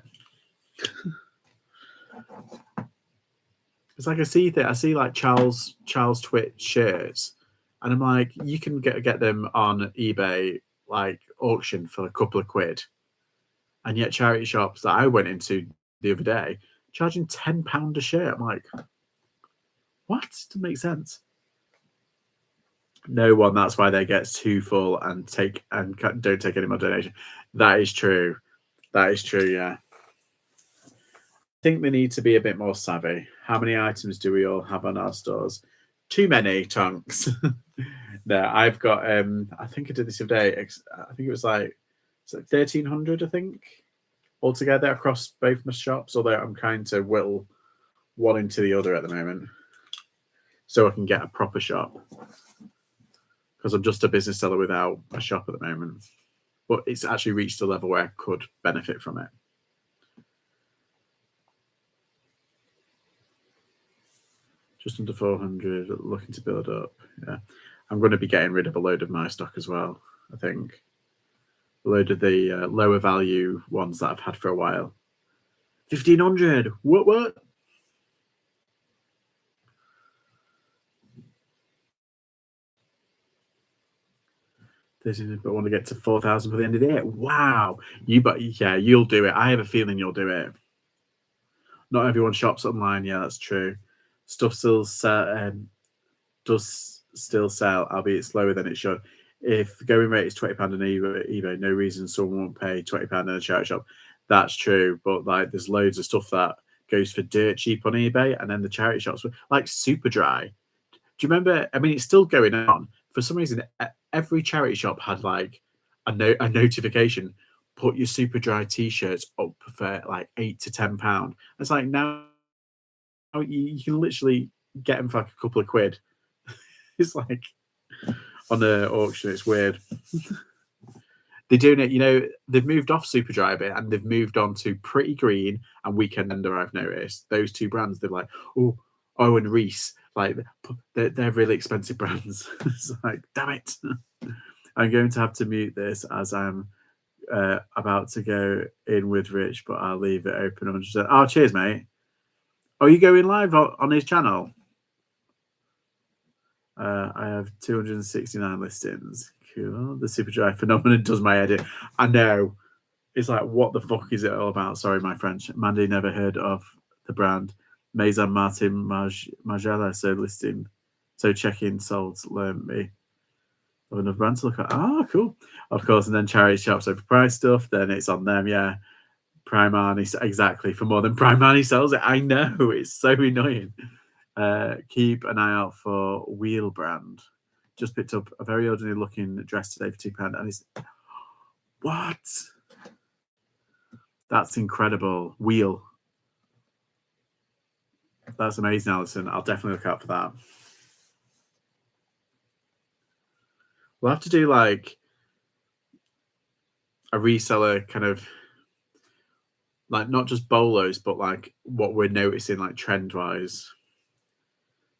It's like I see like Charles Twitch shirts, and I'm like, you can get them on eBay, like auction for a couple of quid. And yet charity shops that I went into the other day charging £10 a shirt. I'm like, what? Doesn't make sense. No one. That's why they get too full and don't take any more donation. That is true. That is true. Yeah. think they need to be a bit more savvy. How many items do we all have on our stores? Too many, Tonks. No, I've got. I think I did this the other day. I think it's like 1,300. I think altogether across both my shops. Although I'm trying to whittle one into the other at the moment, so I can get a proper shop. Because I'm just a business seller without a shop at the moment. But it's actually reached a level where I could benefit from it. Just under 400, looking to build up. Yeah, I'm going to be getting rid of a load of my stock as well. I think a load of the lower value ones that I've had for a while. 1,500. What? But I want to get to 4,000 by the end of the year. Wow, you'll do it. I have a feeling you'll do it. Not everyone shops online. Yeah, that's true. Stuff still does still sell, albeit slower than it should. If the going rate is £20 on eBay, no reason someone won't pay £20 in a charity shop. That's true, but like there's loads of stuff that goes for dirt cheap on eBay, and then the charity shops, like Superdry. Do you remember? I mean, it's still going on. For some reason, every charity shop had like a notification. Put your Superdry t-shirts up for like £8 to £10. It's like now you can literally get them for like a couple of quid. It's like on the auction. It's weird. They're doing it. They've moved off Superdry a bit and they've moved on to Pretty Green and Weekend Ender. I've noticed those two brands. They're like, oh, and Reese. Like they're really expensive brands. It's like, damn it. I'm going to have to mute this as I'm about to go in with Rich, but I'll leave it open 100%. Oh, cheers, mate. Are you going live on his channel? I have 269 listings. Cool. The Superdry phenomenon does my edit. I know. It's like, what the fuck is it all about? Sorry, my French. Mandy never heard of the brand. Maison Martin Margiela, so listing. So checking sold learned me of another brand to look at. Oh, cool. Of course, and then charity shops overpriced stuff. Then it's on them, yeah. Primani, exactly. For more than Primani sells it. I know. It's so annoying. Keep an eye out for Wheel brand. Just picked up a very ordinary looking dress today for £2, and it's what? That's incredible. Wheel. That's amazing, Alison. I'll definitely look out for that. We'll have to do like a reseller kind of like not just bolos, but like what we're noticing like trend wise.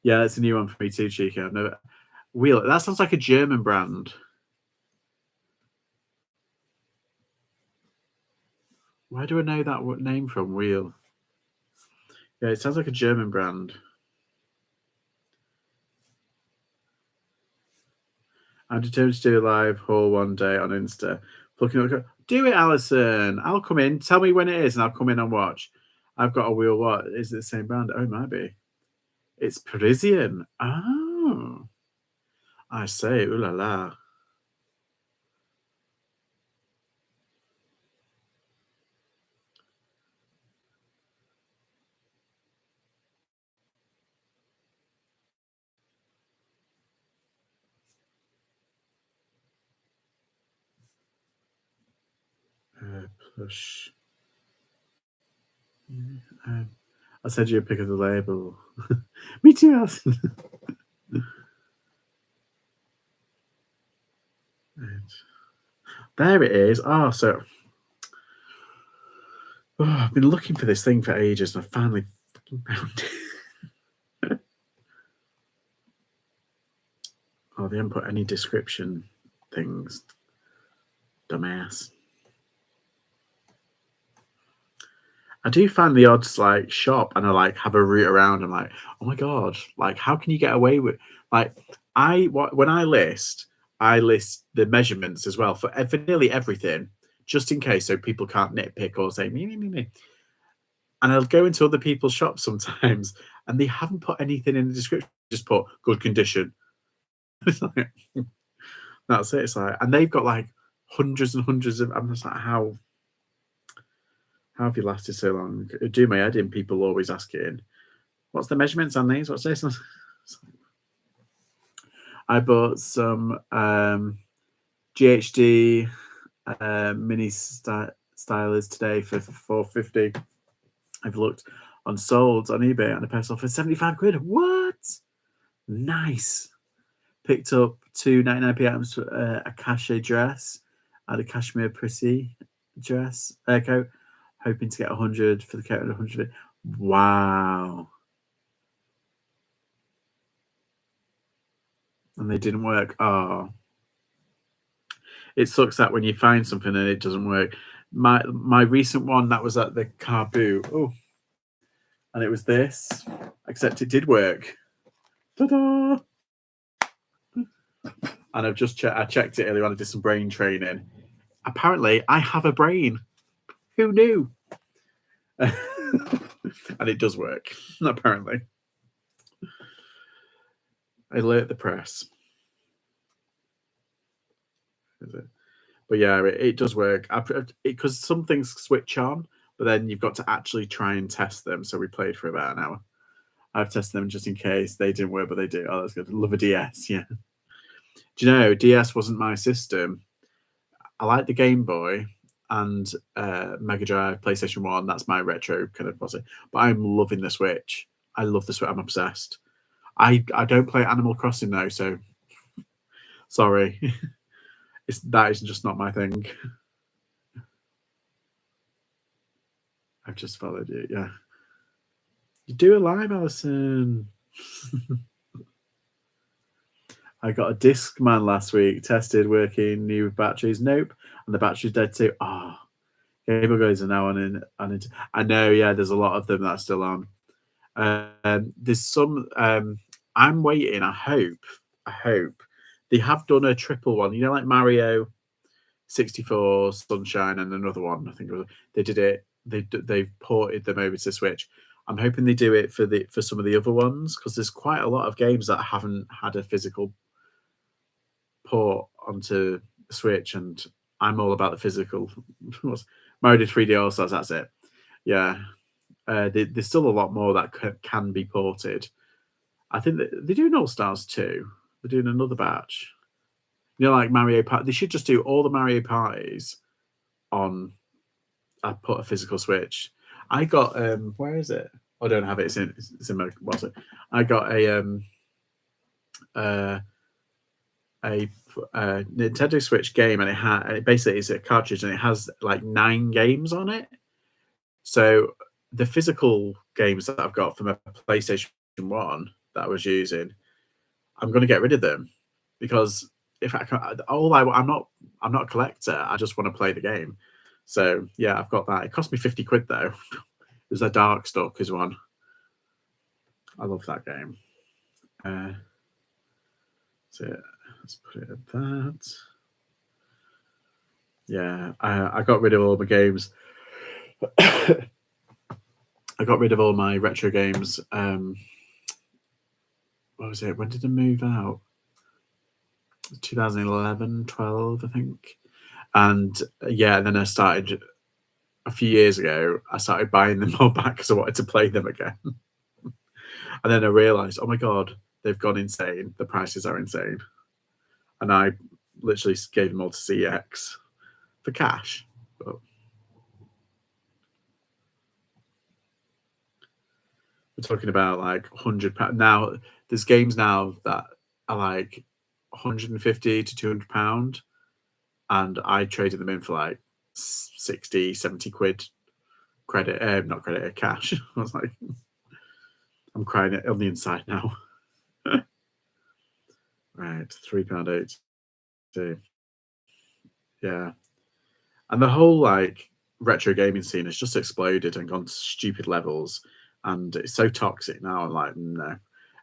Yeah, that's a new one for me too, Chica. No, Wheel. That sounds like a German brand. Where do I know that name from? Wheel. Yeah, it sounds like a German brand. I'm determined to do a live haul one day on Insta. Do it, Alison. I'll come in. Tell me when it is, and I'll come in and watch. I've got a wheel. What is it? The same brand? Oh, it might be. It's Parisian. Oh, I say, ooh la la. Plush. Yeah, I said you a pick of the label. Me too, Alison. There it is. Oh, so I've been looking for this thing for ages, and I finally found it. Oh, they haven't put any description things. Dumbass. I do find the odds like shop and I like have a route around. I'm like, oh my god, like how can you get away with like when I list the measurements as well for nearly everything, just in case so people can't nitpick or say me. And I'll go into other people's shops sometimes and they haven't put anything in the description, just put good condition. It's like, that's it. It's like, and they've got like hundreds and hundreds of. I'm just like, how How have you lasted so long? It'd do my head in, people always asking, what's the measurements on these? What's this? I bought some GHD mini stylers today for £4.50. I've looked on sold on eBay and a pair sold for £75. What? Nice. Picked up 2.99p items for a cachet dress and a cashmere prissy dress coat, hoping to get 100 for the coat and 100. Wow. And they didn't work. Oh, it sucks that when you find something and it doesn't work. My recent one that was at the car boot. Oh, and it was this, except it did work. Ta-da! And I've just I checked it earlier on. I did some brain training. Apparently, I have a brain. Who knew? And it does work, apparently. Alert the press. Is it? But yeah, it does work. Because some things switch on, but then you've got to actually try and test them. So we played for about an hour. I've tested them just in case they didn't work, but they do. Oh, that's good. Love a DS, yeah. Do you know, DS wasn't my system. I like the Game Boy and Mega Drive, PlayStation 1. That's my retro kind of posse. But I'm loving the Switch. I love the Switch. I'm obsessed. I don't play Animal Crossing though, so sorry. That is just not my thing. I've just followed you, yeah. You do a live, Alison. I got a Discman last week, tested working, new batteries. Nope. And the battery's dead too. Oh, Cable Guys are now on. I know, yeah, there's a lot of them that are still on. There's some, I'm waiting, I hope. They have done a triple one, you know, like Mario 64, Sunshine, and another one. I think it was, they did it. They've ported them over to Switch. I'm hoping they do it for some of the other ones because there's quite a lot of games that haven't had a physical port onto the Switch, and I'm all about the physical. Mario 3D All Stars. That's it. Yeah, there's still a lot more that can be ported. I think that they're doing All Stars too. They're doing another batch. You know, like Mario Party. They should just do all the Mario parties on. I put a physical Switch. I got where is it? I don't have it. It's in my what's it? I got a Nintendo Switch game, and it basically is a cartridge, and it has like 9 games on it. So the physical games that I've got from a PlayStation 1 that I was using, I'm going to get rid of them because if I'm not a collector. I just want to play the game. So yeah, I've got that. It cost me £50 though. It was a Darkstalkers one. I love that game. So let's put it at that. Yeah, I got rid of all my games. I got rid of all my retro games. What was it? When did it move out? 2011, 12, I think. And yeah, then I started a few years ago. I started buying them all back because I wanted to play them again. And then I realized, oh my god, they've gone insane. The prices are insane. And I literally gave them all to CX for cash. But we're talking about like £100 now. There's games now that are like £150 to £200, and I traded them in for like 60, 70 quid credit, not credit, cash. I was like, I'm crying on the inside now. Right, £3.80. Yeah, and the whole like retro gaming scene has just exploded and gone to stupid levels, and it's so toxic now. I'm like, no.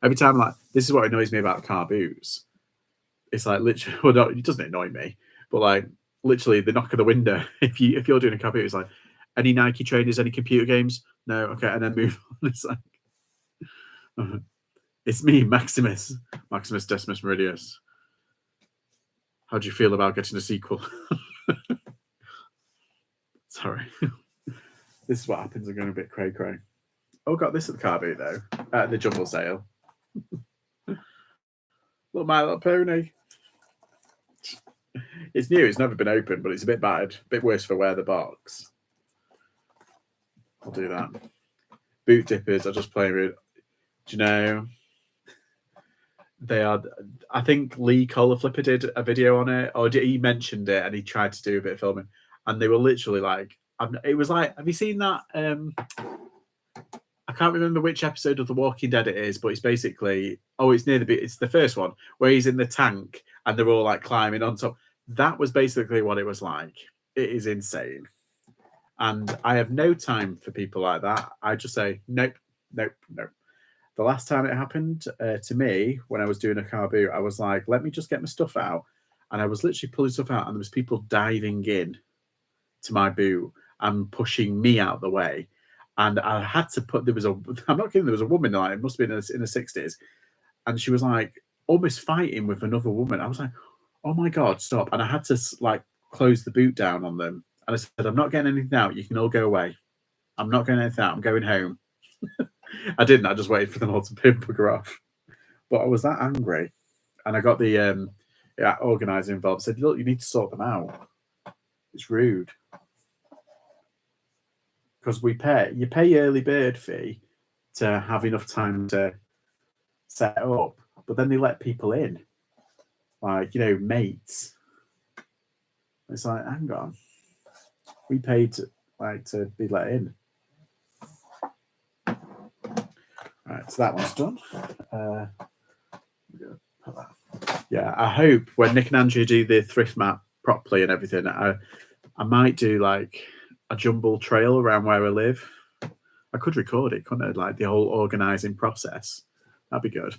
Every time, like, this is what annoys me about car boots. It's like literally, well, no, it doesn't annoy me, but like literally, the knock on the window. If you're doing a car boot, it's like, any Nike trainers, any computer games? No, okay, and then move on. It's like, it's me, Maximus Decimus Meridius. How do you feel about getting a sequel? Sorry. This is what happens. I'm going a bit cray-cray. Oh, got this at the car boot, though, at the jumble sale. Little My Little Pony. It's new. It's never been opened, but it's a bit battered. A bit worse for wear the box. I'll do that. Boot dippers are just playing with. Do you know? They are. I think Lee Collar Flipper did a video on it, or he mentioned it, and he tried to do a bit of filming, and they were literally like, it was like, have you seen that? I can't remember which episode of The Walking Dead it is, but it's basically, it's near it's the first one where he's in the tank and they're all like climbing on top. That was basically what it was like. It is insane. And I have no time for people like that. I just say, nope, nope, nope. The last time it happened to me, when I was doing a car boot, I was like, let me just get my stuff out. And I was literally pulling stuff out and there was people diving in to my boot and pushing me out the way. And I had to put, I'm not kidding, there was a woman, like, it must have been in the 60s. And she was like almost fighting with another woman. I was like, oh my God, stop. And I had to like close the boot down on them. And I said, I'm not getting anything out. You can all go away. I'm not getting anything out. I'm going home. I didn't. I just waited for them all to bugger off. But I was that angry. And I got the organizer involved. I said, look, you need to sort them out. It's rude. Because you pay early bird fee to have enough time to set up, but then they let people in, like, mates. It's like, hang on, we paid to be let in. Right, so that one's done. Yeah, I hope when Nick and Andrew do the thrift map properly and everything, I might do like a jumble trail around where I live. I could record it, couldn't I? Like the whole organising process. That'd be good.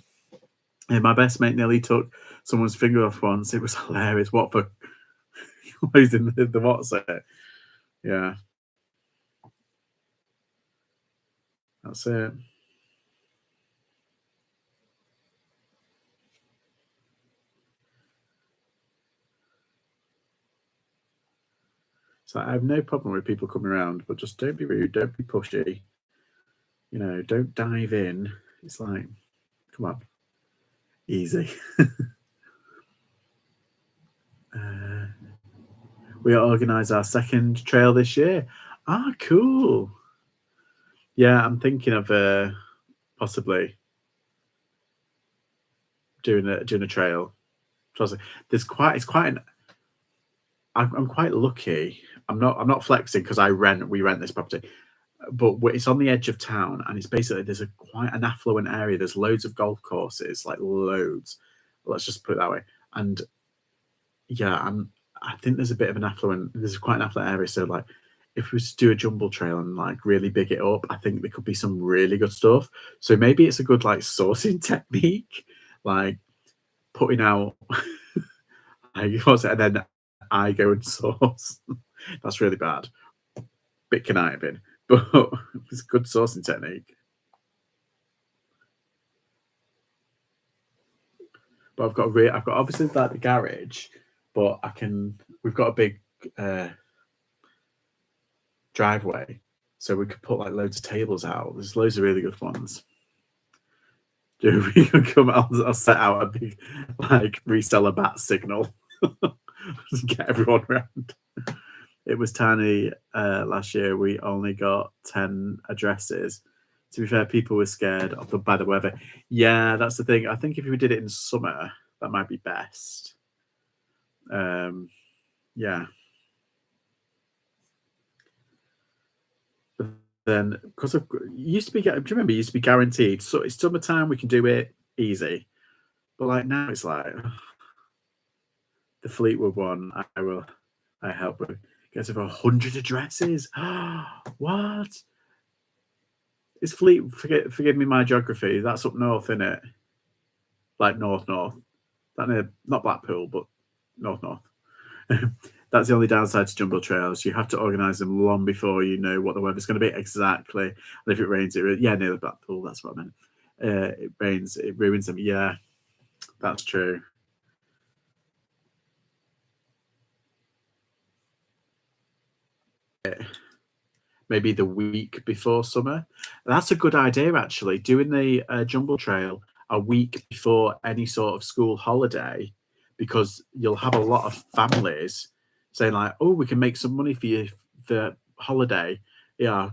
And my best mate nearly took someone's finger off once. It was hilarious. What for? Losing the what's it? Yeah. That's it. So I have no problem with people coming around, but just don't be rude, don't be pushy. Don't dive in. It's like, come on, easy. We organise our second trail this year. Ah, cool. Yeah, I'm thinking of possibly doing a trail. I'm quite lucky. I'm not flexing because we rent this property, but it's on the edge of town, and it's basically there's quite an affluent area. There's loads of golf courses, like loads. Let's just put it that way. And yeah, I think there's quite an affluent area. So like, if we was to do a jumble trail and like really big it up, I think there could be some really good stuff. So maybe it's a good like sourcing technique, like putting out and then I go and source. That's really bad. Bit conniving, but it's a good sourcing technique. But I've got obviously like the garage, but we've got a big driveway, so we could put like loads of tables out. There's loads of really good ones. We can come. I'll set out a big like reseller bat signal. Get everyone around. It was tiny last year. We only got 10 addresses. To be fair, people were scared of the bad weather. Yeah, that's the thing. I think if we did it in summer, that might be best. Yeah. But then, because it used to be, do you remember? It used to be guaranteed. So it's summertime, we can do it easy. But like now, it's like the Fleetwood one. I help with. Gets over 100 addresses. What? Is forgive me my geography. That's up north, isn't it? Like north. Not Blackpool, but north. That's the only downside to jumbo trails. You have to organise them long before you know what the weather's going to be exactly. And if it rains, near Blackpool. That's what I meant. It rains, it ruins them. Yeah, that's true. maybe the week before summer. That's a good idea, actually. Doing the Jumble Trail a week before any sort of school holiday, because you'll have a lot of families saying like, "Oh, we can make some money for you for holiday. Yeah,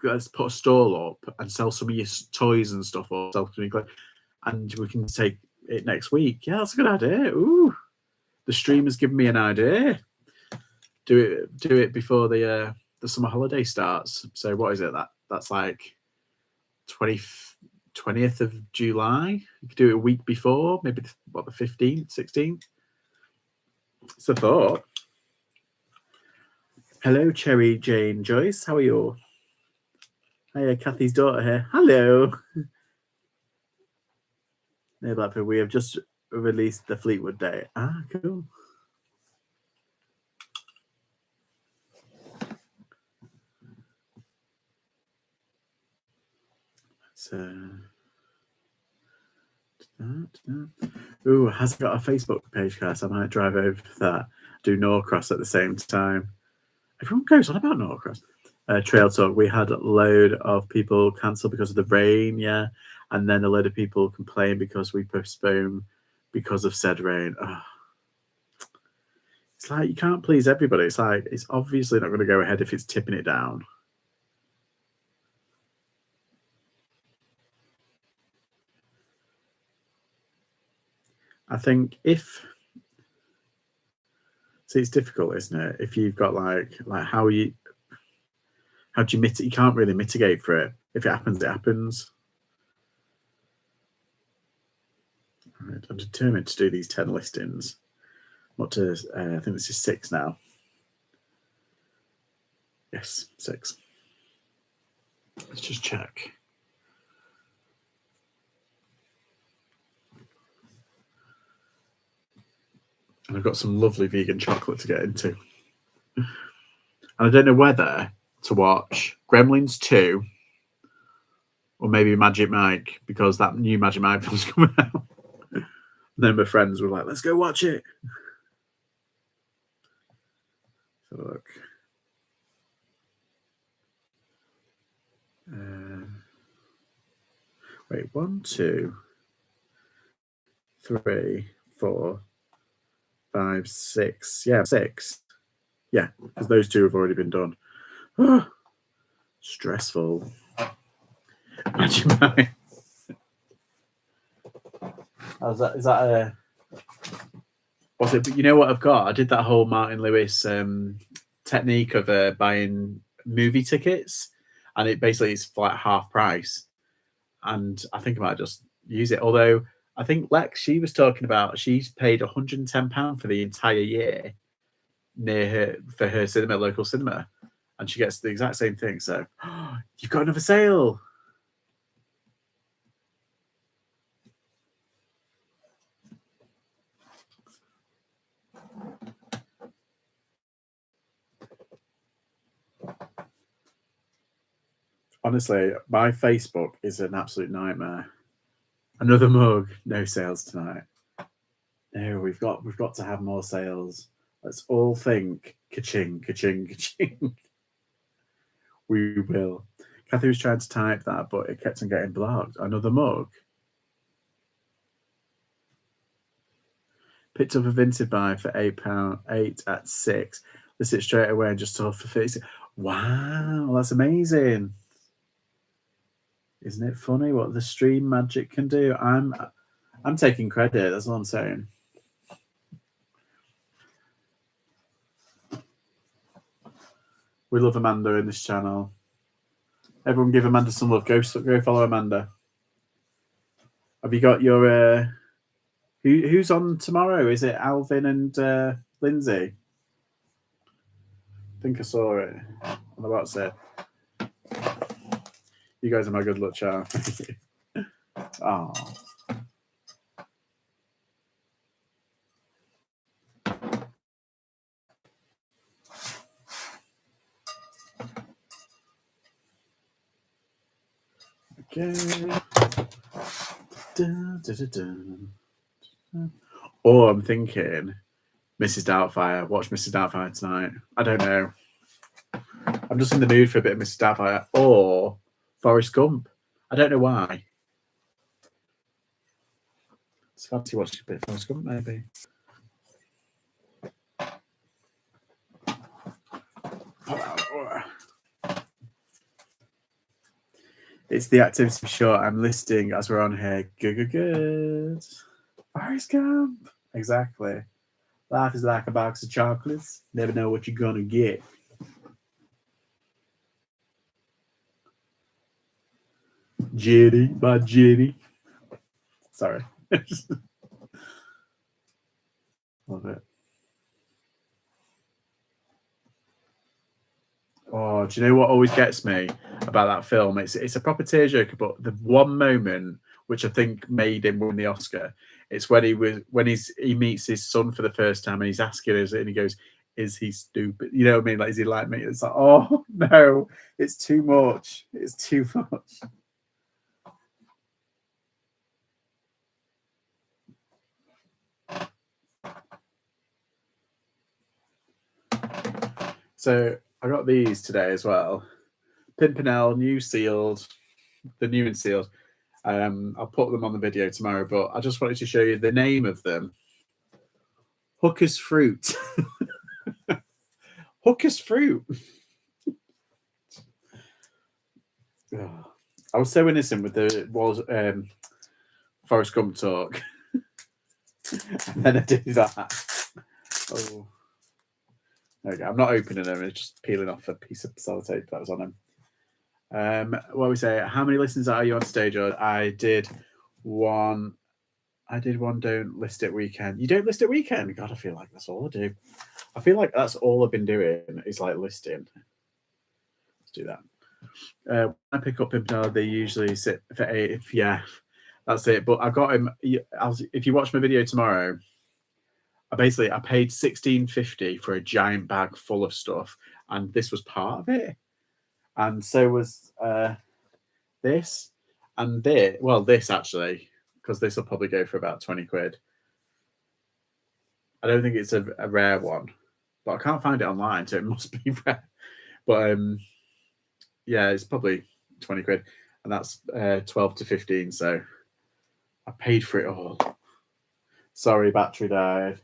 let's put a stall up and sell some of your toys and stuff, or sell something, and we can take it next week." Yeah, that's a good idea. Ooh, the stream has given me an idea. Do it before the summer holiday starts. So what is it? That's like 20th of July. You could do it a week before, maybe the 15th, 16th. It's a thought. Hello, Cherry Jane Joyce. How are you? Hiya, Kathy's daughter here. Hello. No, Blackpool, we have just released the Fleetwood Day. Ah, cool. So, ooh, has got a Facebook page, guys. I might drive over to that. Do Norcross at the same time. Everyone goes on about Norcross. Trail Talk, we had a load of people cancel because of the rain, yeah, and then a load of people complain because we postpone because of said rain. Oh. It's like you can't please everybody. It's like it's obviously not going to go ahead if it's tipping it down. I think it's difficult, isn't it? If you've got like how do you mitigate? You can't really mitigate for it. If it happens, it happens. All right, I'm determined to do these 10 listings. What to? I think this is 6 now. Yes, 6. Let's just check. And I've got some lovely vegan chocolate to get into. And I don't know whether to watch Gremlins 2 or maybe Magic Mike, because that new Magic Mike film's coming out. And then my friends were like, let's go watch it. So look. Wait, 1, 2, 3, 4, 5, 6. Yeah, 6. Yeah, because those 2 have already been done. Oh, stressful. Magic Mike. Is that a? Was it? But you know what I've got? I did that whole Martin Lewis technique of buying movie tickets, and it basically is like half price. And I think I might just use it. Although I think Lex, she was talking about she's paid £110 for the entire year near her for her cinema, local cinema, and she gets the exact same thing. So you've got another sale. Honestly, my Facebook is an absolute nightmare. Another mug, no sales tonight. No, we've got to have more sales. Let's all think ka-ching, ka-ching, ka-ching. We will. Kathy was trying to type that, but it kept on getting blocked. Another mug. Picked up a vinted buy for £8, 8 at 6. Listed it straight away and just sold for 50. Wow, that's amazing. Isn't it funny what the stream magic can do? I'm taking credit. That's all I'm saying. We love Amanda in this channel. Everyone give Amanda some love. Go follow Amanda. Have you got your who's on tomorrow? Is it Alvin and Lindsay? I think I saw it on the WhatsApp. You guys are my good luck charm. Oh. Okay. Or I'm thinking Mrs. Doubtfire. Watch Mrs. Doubtfire tonight. I don't know. I'm just in the mood for a bit of Mr. Doubtfire or Forrest Gump. I don't know why. It's fancy watching a bit of Forrest Gump, maybe. It's the activity short I'm listing as we're on here. Good. Forrest Gump. Exactly. Life is like a box of chocolates. Never know what you're going to get. Jenny, by Jenny. Sorry. Love it. Oh, do you know what always gets me about that film? It's a proper tearjerker, but the one moment which I think made him win the Oscar, it's when he meets his son for the first time and he's asking us and he goes, "Is he stupid?" You know what I mean? Like, is he like me? It's like, oh no, it's too much. It's too much. So I got these today as well. Pimpernel, new sealed, the new and sealed. I'll put them on the video tomorrow, but I just wanted to show you the name of them. Hooker's Fruit. Hooker's Fruit. Oh, I was so innocent with the Forrest Gump talk. And then I did that. Oh. There we go. I'm not opening them. It's just peeling off a piece of sellotape that was on them. What we say? How many listens are you on stage? I did one. Don't list it weekend. You don't list it weekend? God, I feel like that's all I do. I feel like that's all I've been doing is like listing. Let's do that. When I pick up Pimpernel, they usually sit for 8. Yeah, that's it. But I got him. If you watch my video tomorrow, I paid $16.50 for a giant bag full of stuff, and this was part of it. And so was this and this. Well, this actually, because this will probably go for about 20 quid. I don't think it's a rare one, but I can't find it online, so it must be rare. But yeah, it's probably 20 quid, and that's 12 to 15. So I paid for it all. Sorry, battery died.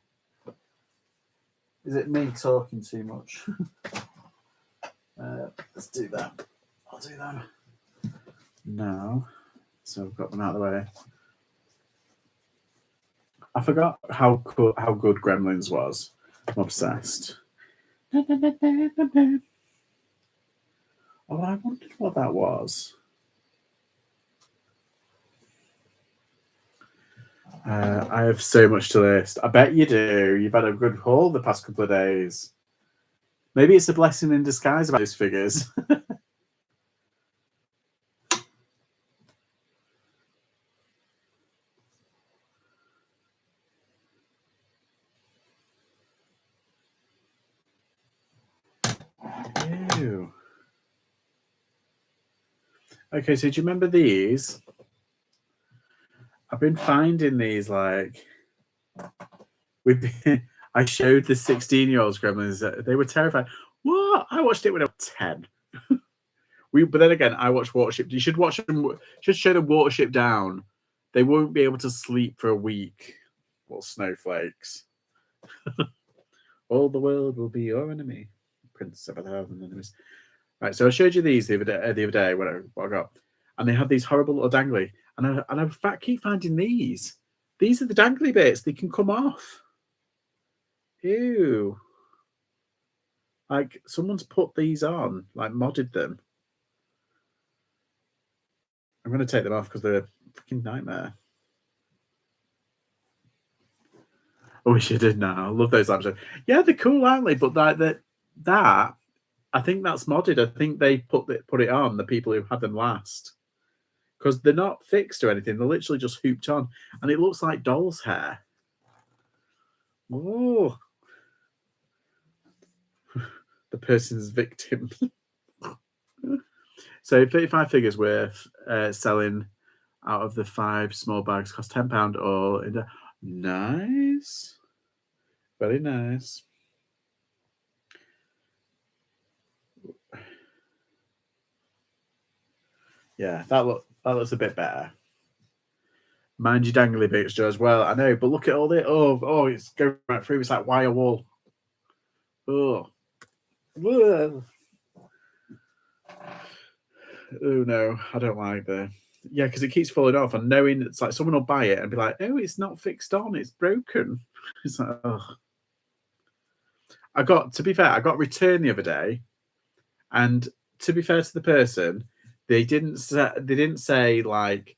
Is it me talking too much? Let's do that. I'll do that now. So I've got them out of the way. I forgot how good Gremlins was. I'm obsessed. Oh, I wondered what that was. I have so much to list. I bet you do. You've had a good haul the past couple of days. Maybe it's a blessing in disguise about those figures. Ew. Okay, so do you remember these? I've been finding these like I showed the 16-year-olds Gremlins. They were terrified. What? I watched it when I was 10. But then again, I watched Watership. You should watch them. Should show them Watership Down. They won't be able to sleep for a week. Little snowflakes. All the world will be your enemy. Prince of 1,000 enemies. Right. So I showed you these the other day. What I got, and they have these horrible little dangly. And I keep finding these. These are the dangly bits. They can come off. Ew. Like someone's put these on, like modded them. I'm going to take them off because they're a freaking nightmare. I wish I did now. I love those lamps. Yeah, they're cool, aren't they? But that I think that's modded. I think they put it on, the people who had them last. Because they're not fixed or anything. They're literally just hooped on. And it looks like doll's hair. Oh. The person's victim. So 35 figures worth selling out of the 5 small bags, cost £10 all. Nice. Very nice. Yeah, that looks a bit better. Mind your dangly bits, Joe, as well. I know, but look at all the it's going right through. It's like wire wool. Oh, oh no, I don't like the. Yeah, because it keeps falling off, and knowing it's like someone will buy it and be like, "Oh, it's not fixed on; it's broken." It's like, oh. To be fair, I got returned the other day, and to be fair to the person, they didn't say like,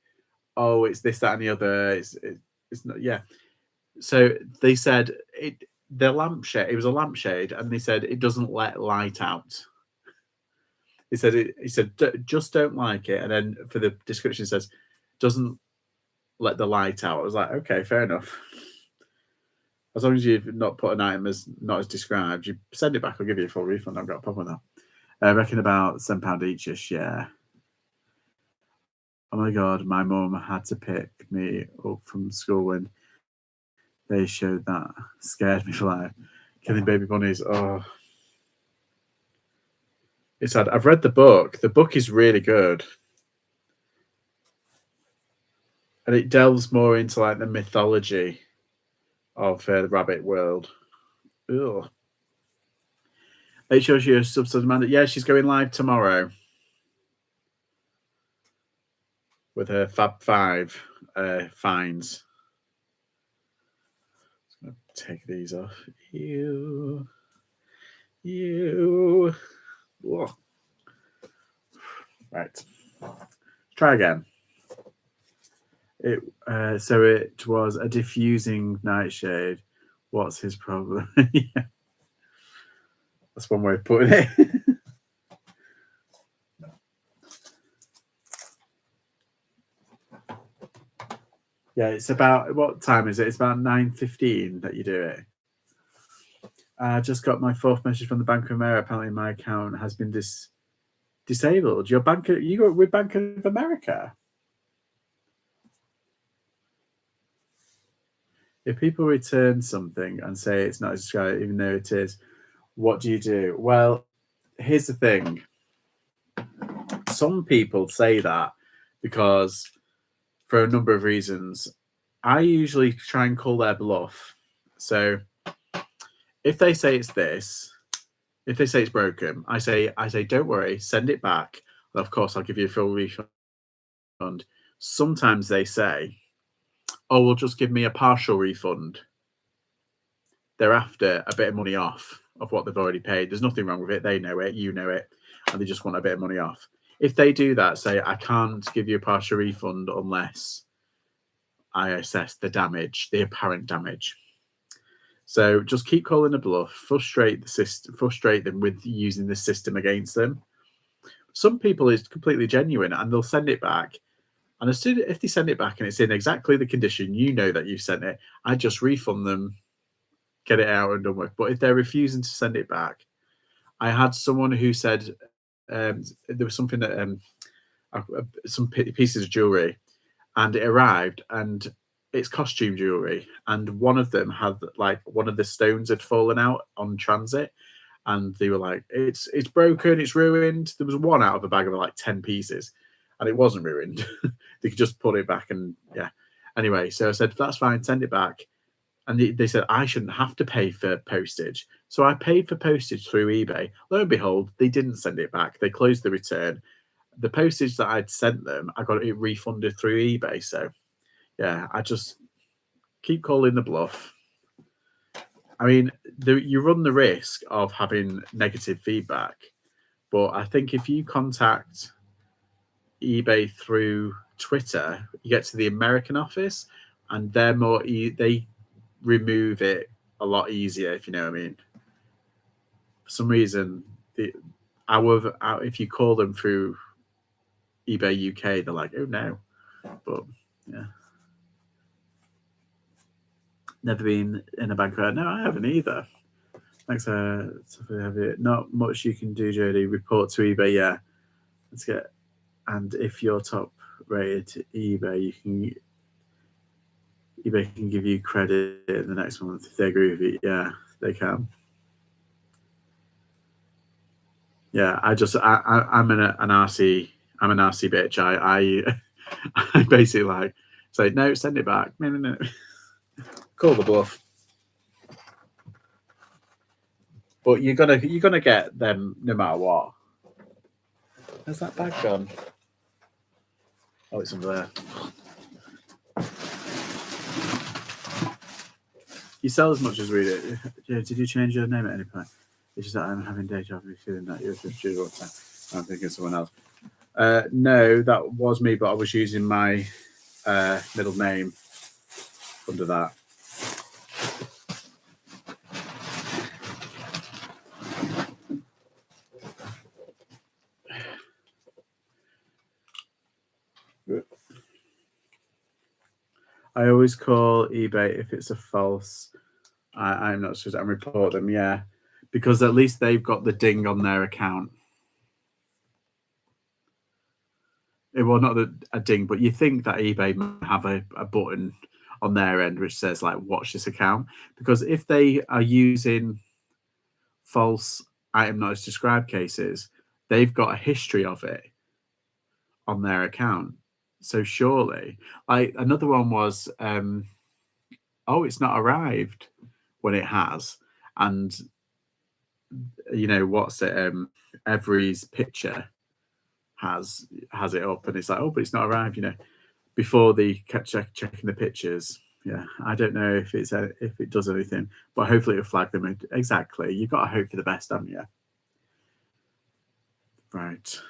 "Oh, it's this, that, and the other." It's not. Yeah. So they said the lampshade. It was a lampshade, and they said it doesn't let light out. He said just don't like it, and then for the description it says doesn't let the light out. I was like, okay, fair enough. As long as you've not put an item as not as described, you send it back. I'll give you a full refund. I've got a problem with that. I reckon about £7 each. Yeah. Oh my god, my mum had to pick me up from school when they showed that. Scared me for life. Killing baby bunnies. Oh, it's sad. I've read the book. The book is really good, and it delves more into like the mythology of the rabbit world. Ugh. Make sure you're subscribed, Amanda. Yeah, she's going live tomorrow with her Fab Five finds. Take these off. You. Whoa. Right. Try again. So it was a diffusing nightshade. What's his problem? Yeah. That's one way of putting it. Yeah, it's about, what time is it? It's about 9:15 that you do it. I just got my fourth message from the Bank of America. Apparently my account has been disabled. You got with Bank of America? If people return something and say it's not described, even though it is, what do you do? Well, here's the thing. Some people say that because for a number of reasons. I usually try and call their bluff. So if they say it's this, if they say it's broken, I say, don't worry, send it back. And of course, I'll give you a full refund. Sometimes they say, oh, well, just give me a partial refund. They're after a bit of money off of what they've already paid. There's nothing wrong with it. They know it. You know it. And they just want a bit of money off. If they do that, say, I can't give you a partial refund unless I assess the damage, the apparent damage. So just keep calling a bluff, frustrate the system, frustrate them with using the system against them. Some people is completely genuine and they'll send it back. And as soon if they send it back and it's in exactly the condition, you know that you sent it, I just refund them, get it out and done with. But if they're refusing to send it back, I had someone who said there was something that some pieces of jewelry, and it arrived and it's costume jewelry, and one of them had like one of the stones had fallen out on transit, and they were like, it's broken, it's ruined. There was one out of a bag of like 10 pieces, and it wasn't ruined. They could just put it back, and yeah. Anyway, so I said that's fine, send it back, and they said I shouldn't have to pay for postage, so I paid for postage through eBay. Lo and behold, they didn't send it back. They closed the return. The postage that I'd sent them, I got it refunded through eBay. So yeah, I just keep calling the bluff. I mean, you run the risk of having negative feedback, but I think if you contact eBay through Twitter, you get to the American office, and they're more they remove it a lot easier, if you know what I mean. For some reason, if you call them through eBay UK, they're like, oh no, but yeah. Never been in a bank fair. No, I haven't either. Thanks for it. Not much you can do, Jody. Report to eBay. Yeah, let's get. And if you're top rated eBay, eBay can give you credit in the next month if they agree with you. Yeah, they can. Yeah, I'm an RC. I'm a nasty bitch. I basically like say no, send it back. No. Call the bluff. But you're gonna get them no matter what. Where's that bag gone? Oh, it's under there. You sell as much as we do. Yeah, did you change your name at any point? It's just that I'm having deja vu feeling that you're just I'm thinking of someone else. No, that was me, but I was using my middle name under that. I always call eBay if it's a false. I'm not sure. I report them, yeah, because at least they've got the ding on their account. Well, not a ding, but you think that eBay might have a button on their end which says like watch this account, because if they are using false item not as described cases, they've got a history of it on their account. So surely, like another one was, oh, it's not arrived when it has, and what's it? Every's picture has it up, and it's like, oh, but it's not arrived. Before they kept checking the pictures. Yeah, I don't know if it does anything, but hopefully it'll flag them. Exactly, you've got to hope for the best, haven't you? Right,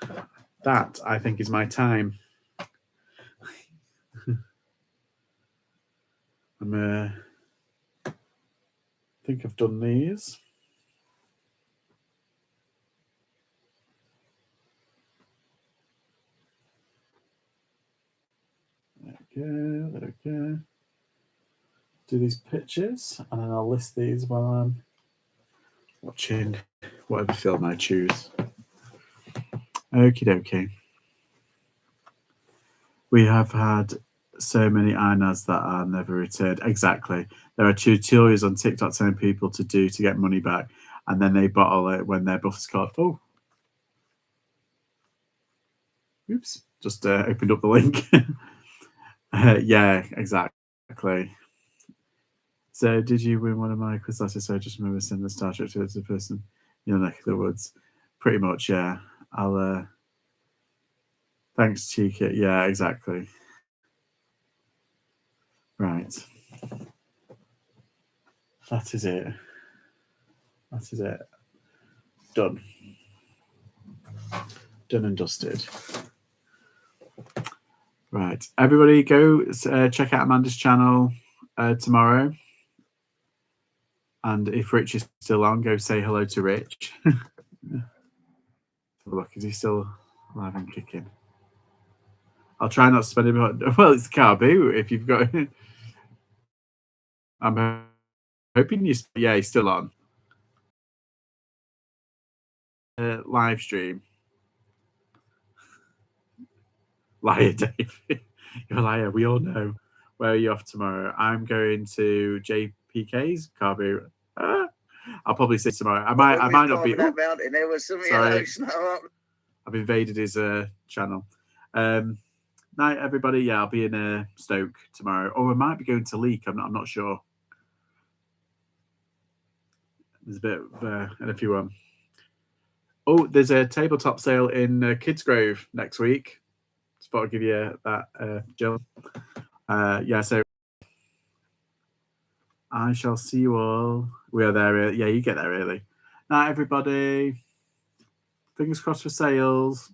that I think is my time. I think I've done these. There we go. Do these pictures, and then I'll list these while I'm watching whatever film I choose. Okie dokie. We have had so many INAs that are never returned. Exactly. There are tutorials on TikTok telling people to do to get money back, and then they bottle it when their buffer's called. Oh. Oops. Just opened up the link. Yeah, exactly. So, did you win one of my quiz letters? So, I just remember sending the Star Trek to the person in your neck of the woods. Pretty much, yeah. I'll. Thanks, Cheeky. Yeah, exactly. Right. That is it. Done. Done and dusted. Right. Everybody go check out Amanda's channel tomorrow. And if Rich is still on, go say hello to Rich. Look, is he still alive and kicking? I'll try not to spend him. Well, it's Carbu. If you've got, I'm hoping you. Yeah, he's still on. Live stream. Liar, Dave. You're a liar. We all know. Where are you off tomorrow? I'm going to JPK's Carbu. I'll probably see tomorrow. I might not be. That mountain, there was some sorry. I've invaded his channel. Night, everybody. Yeah, I'll be in Stoke tomorrow, or I might be going to Leek. I'm not sure. There's a bit of and if you oh, there's a tabletop sale in Kidsgrove next week. Just thought I'd give you that, Jill. Yeah, so I shall see you all. We are there. Yeah, you get there early. Night, everybody. Fingers crossed for sales.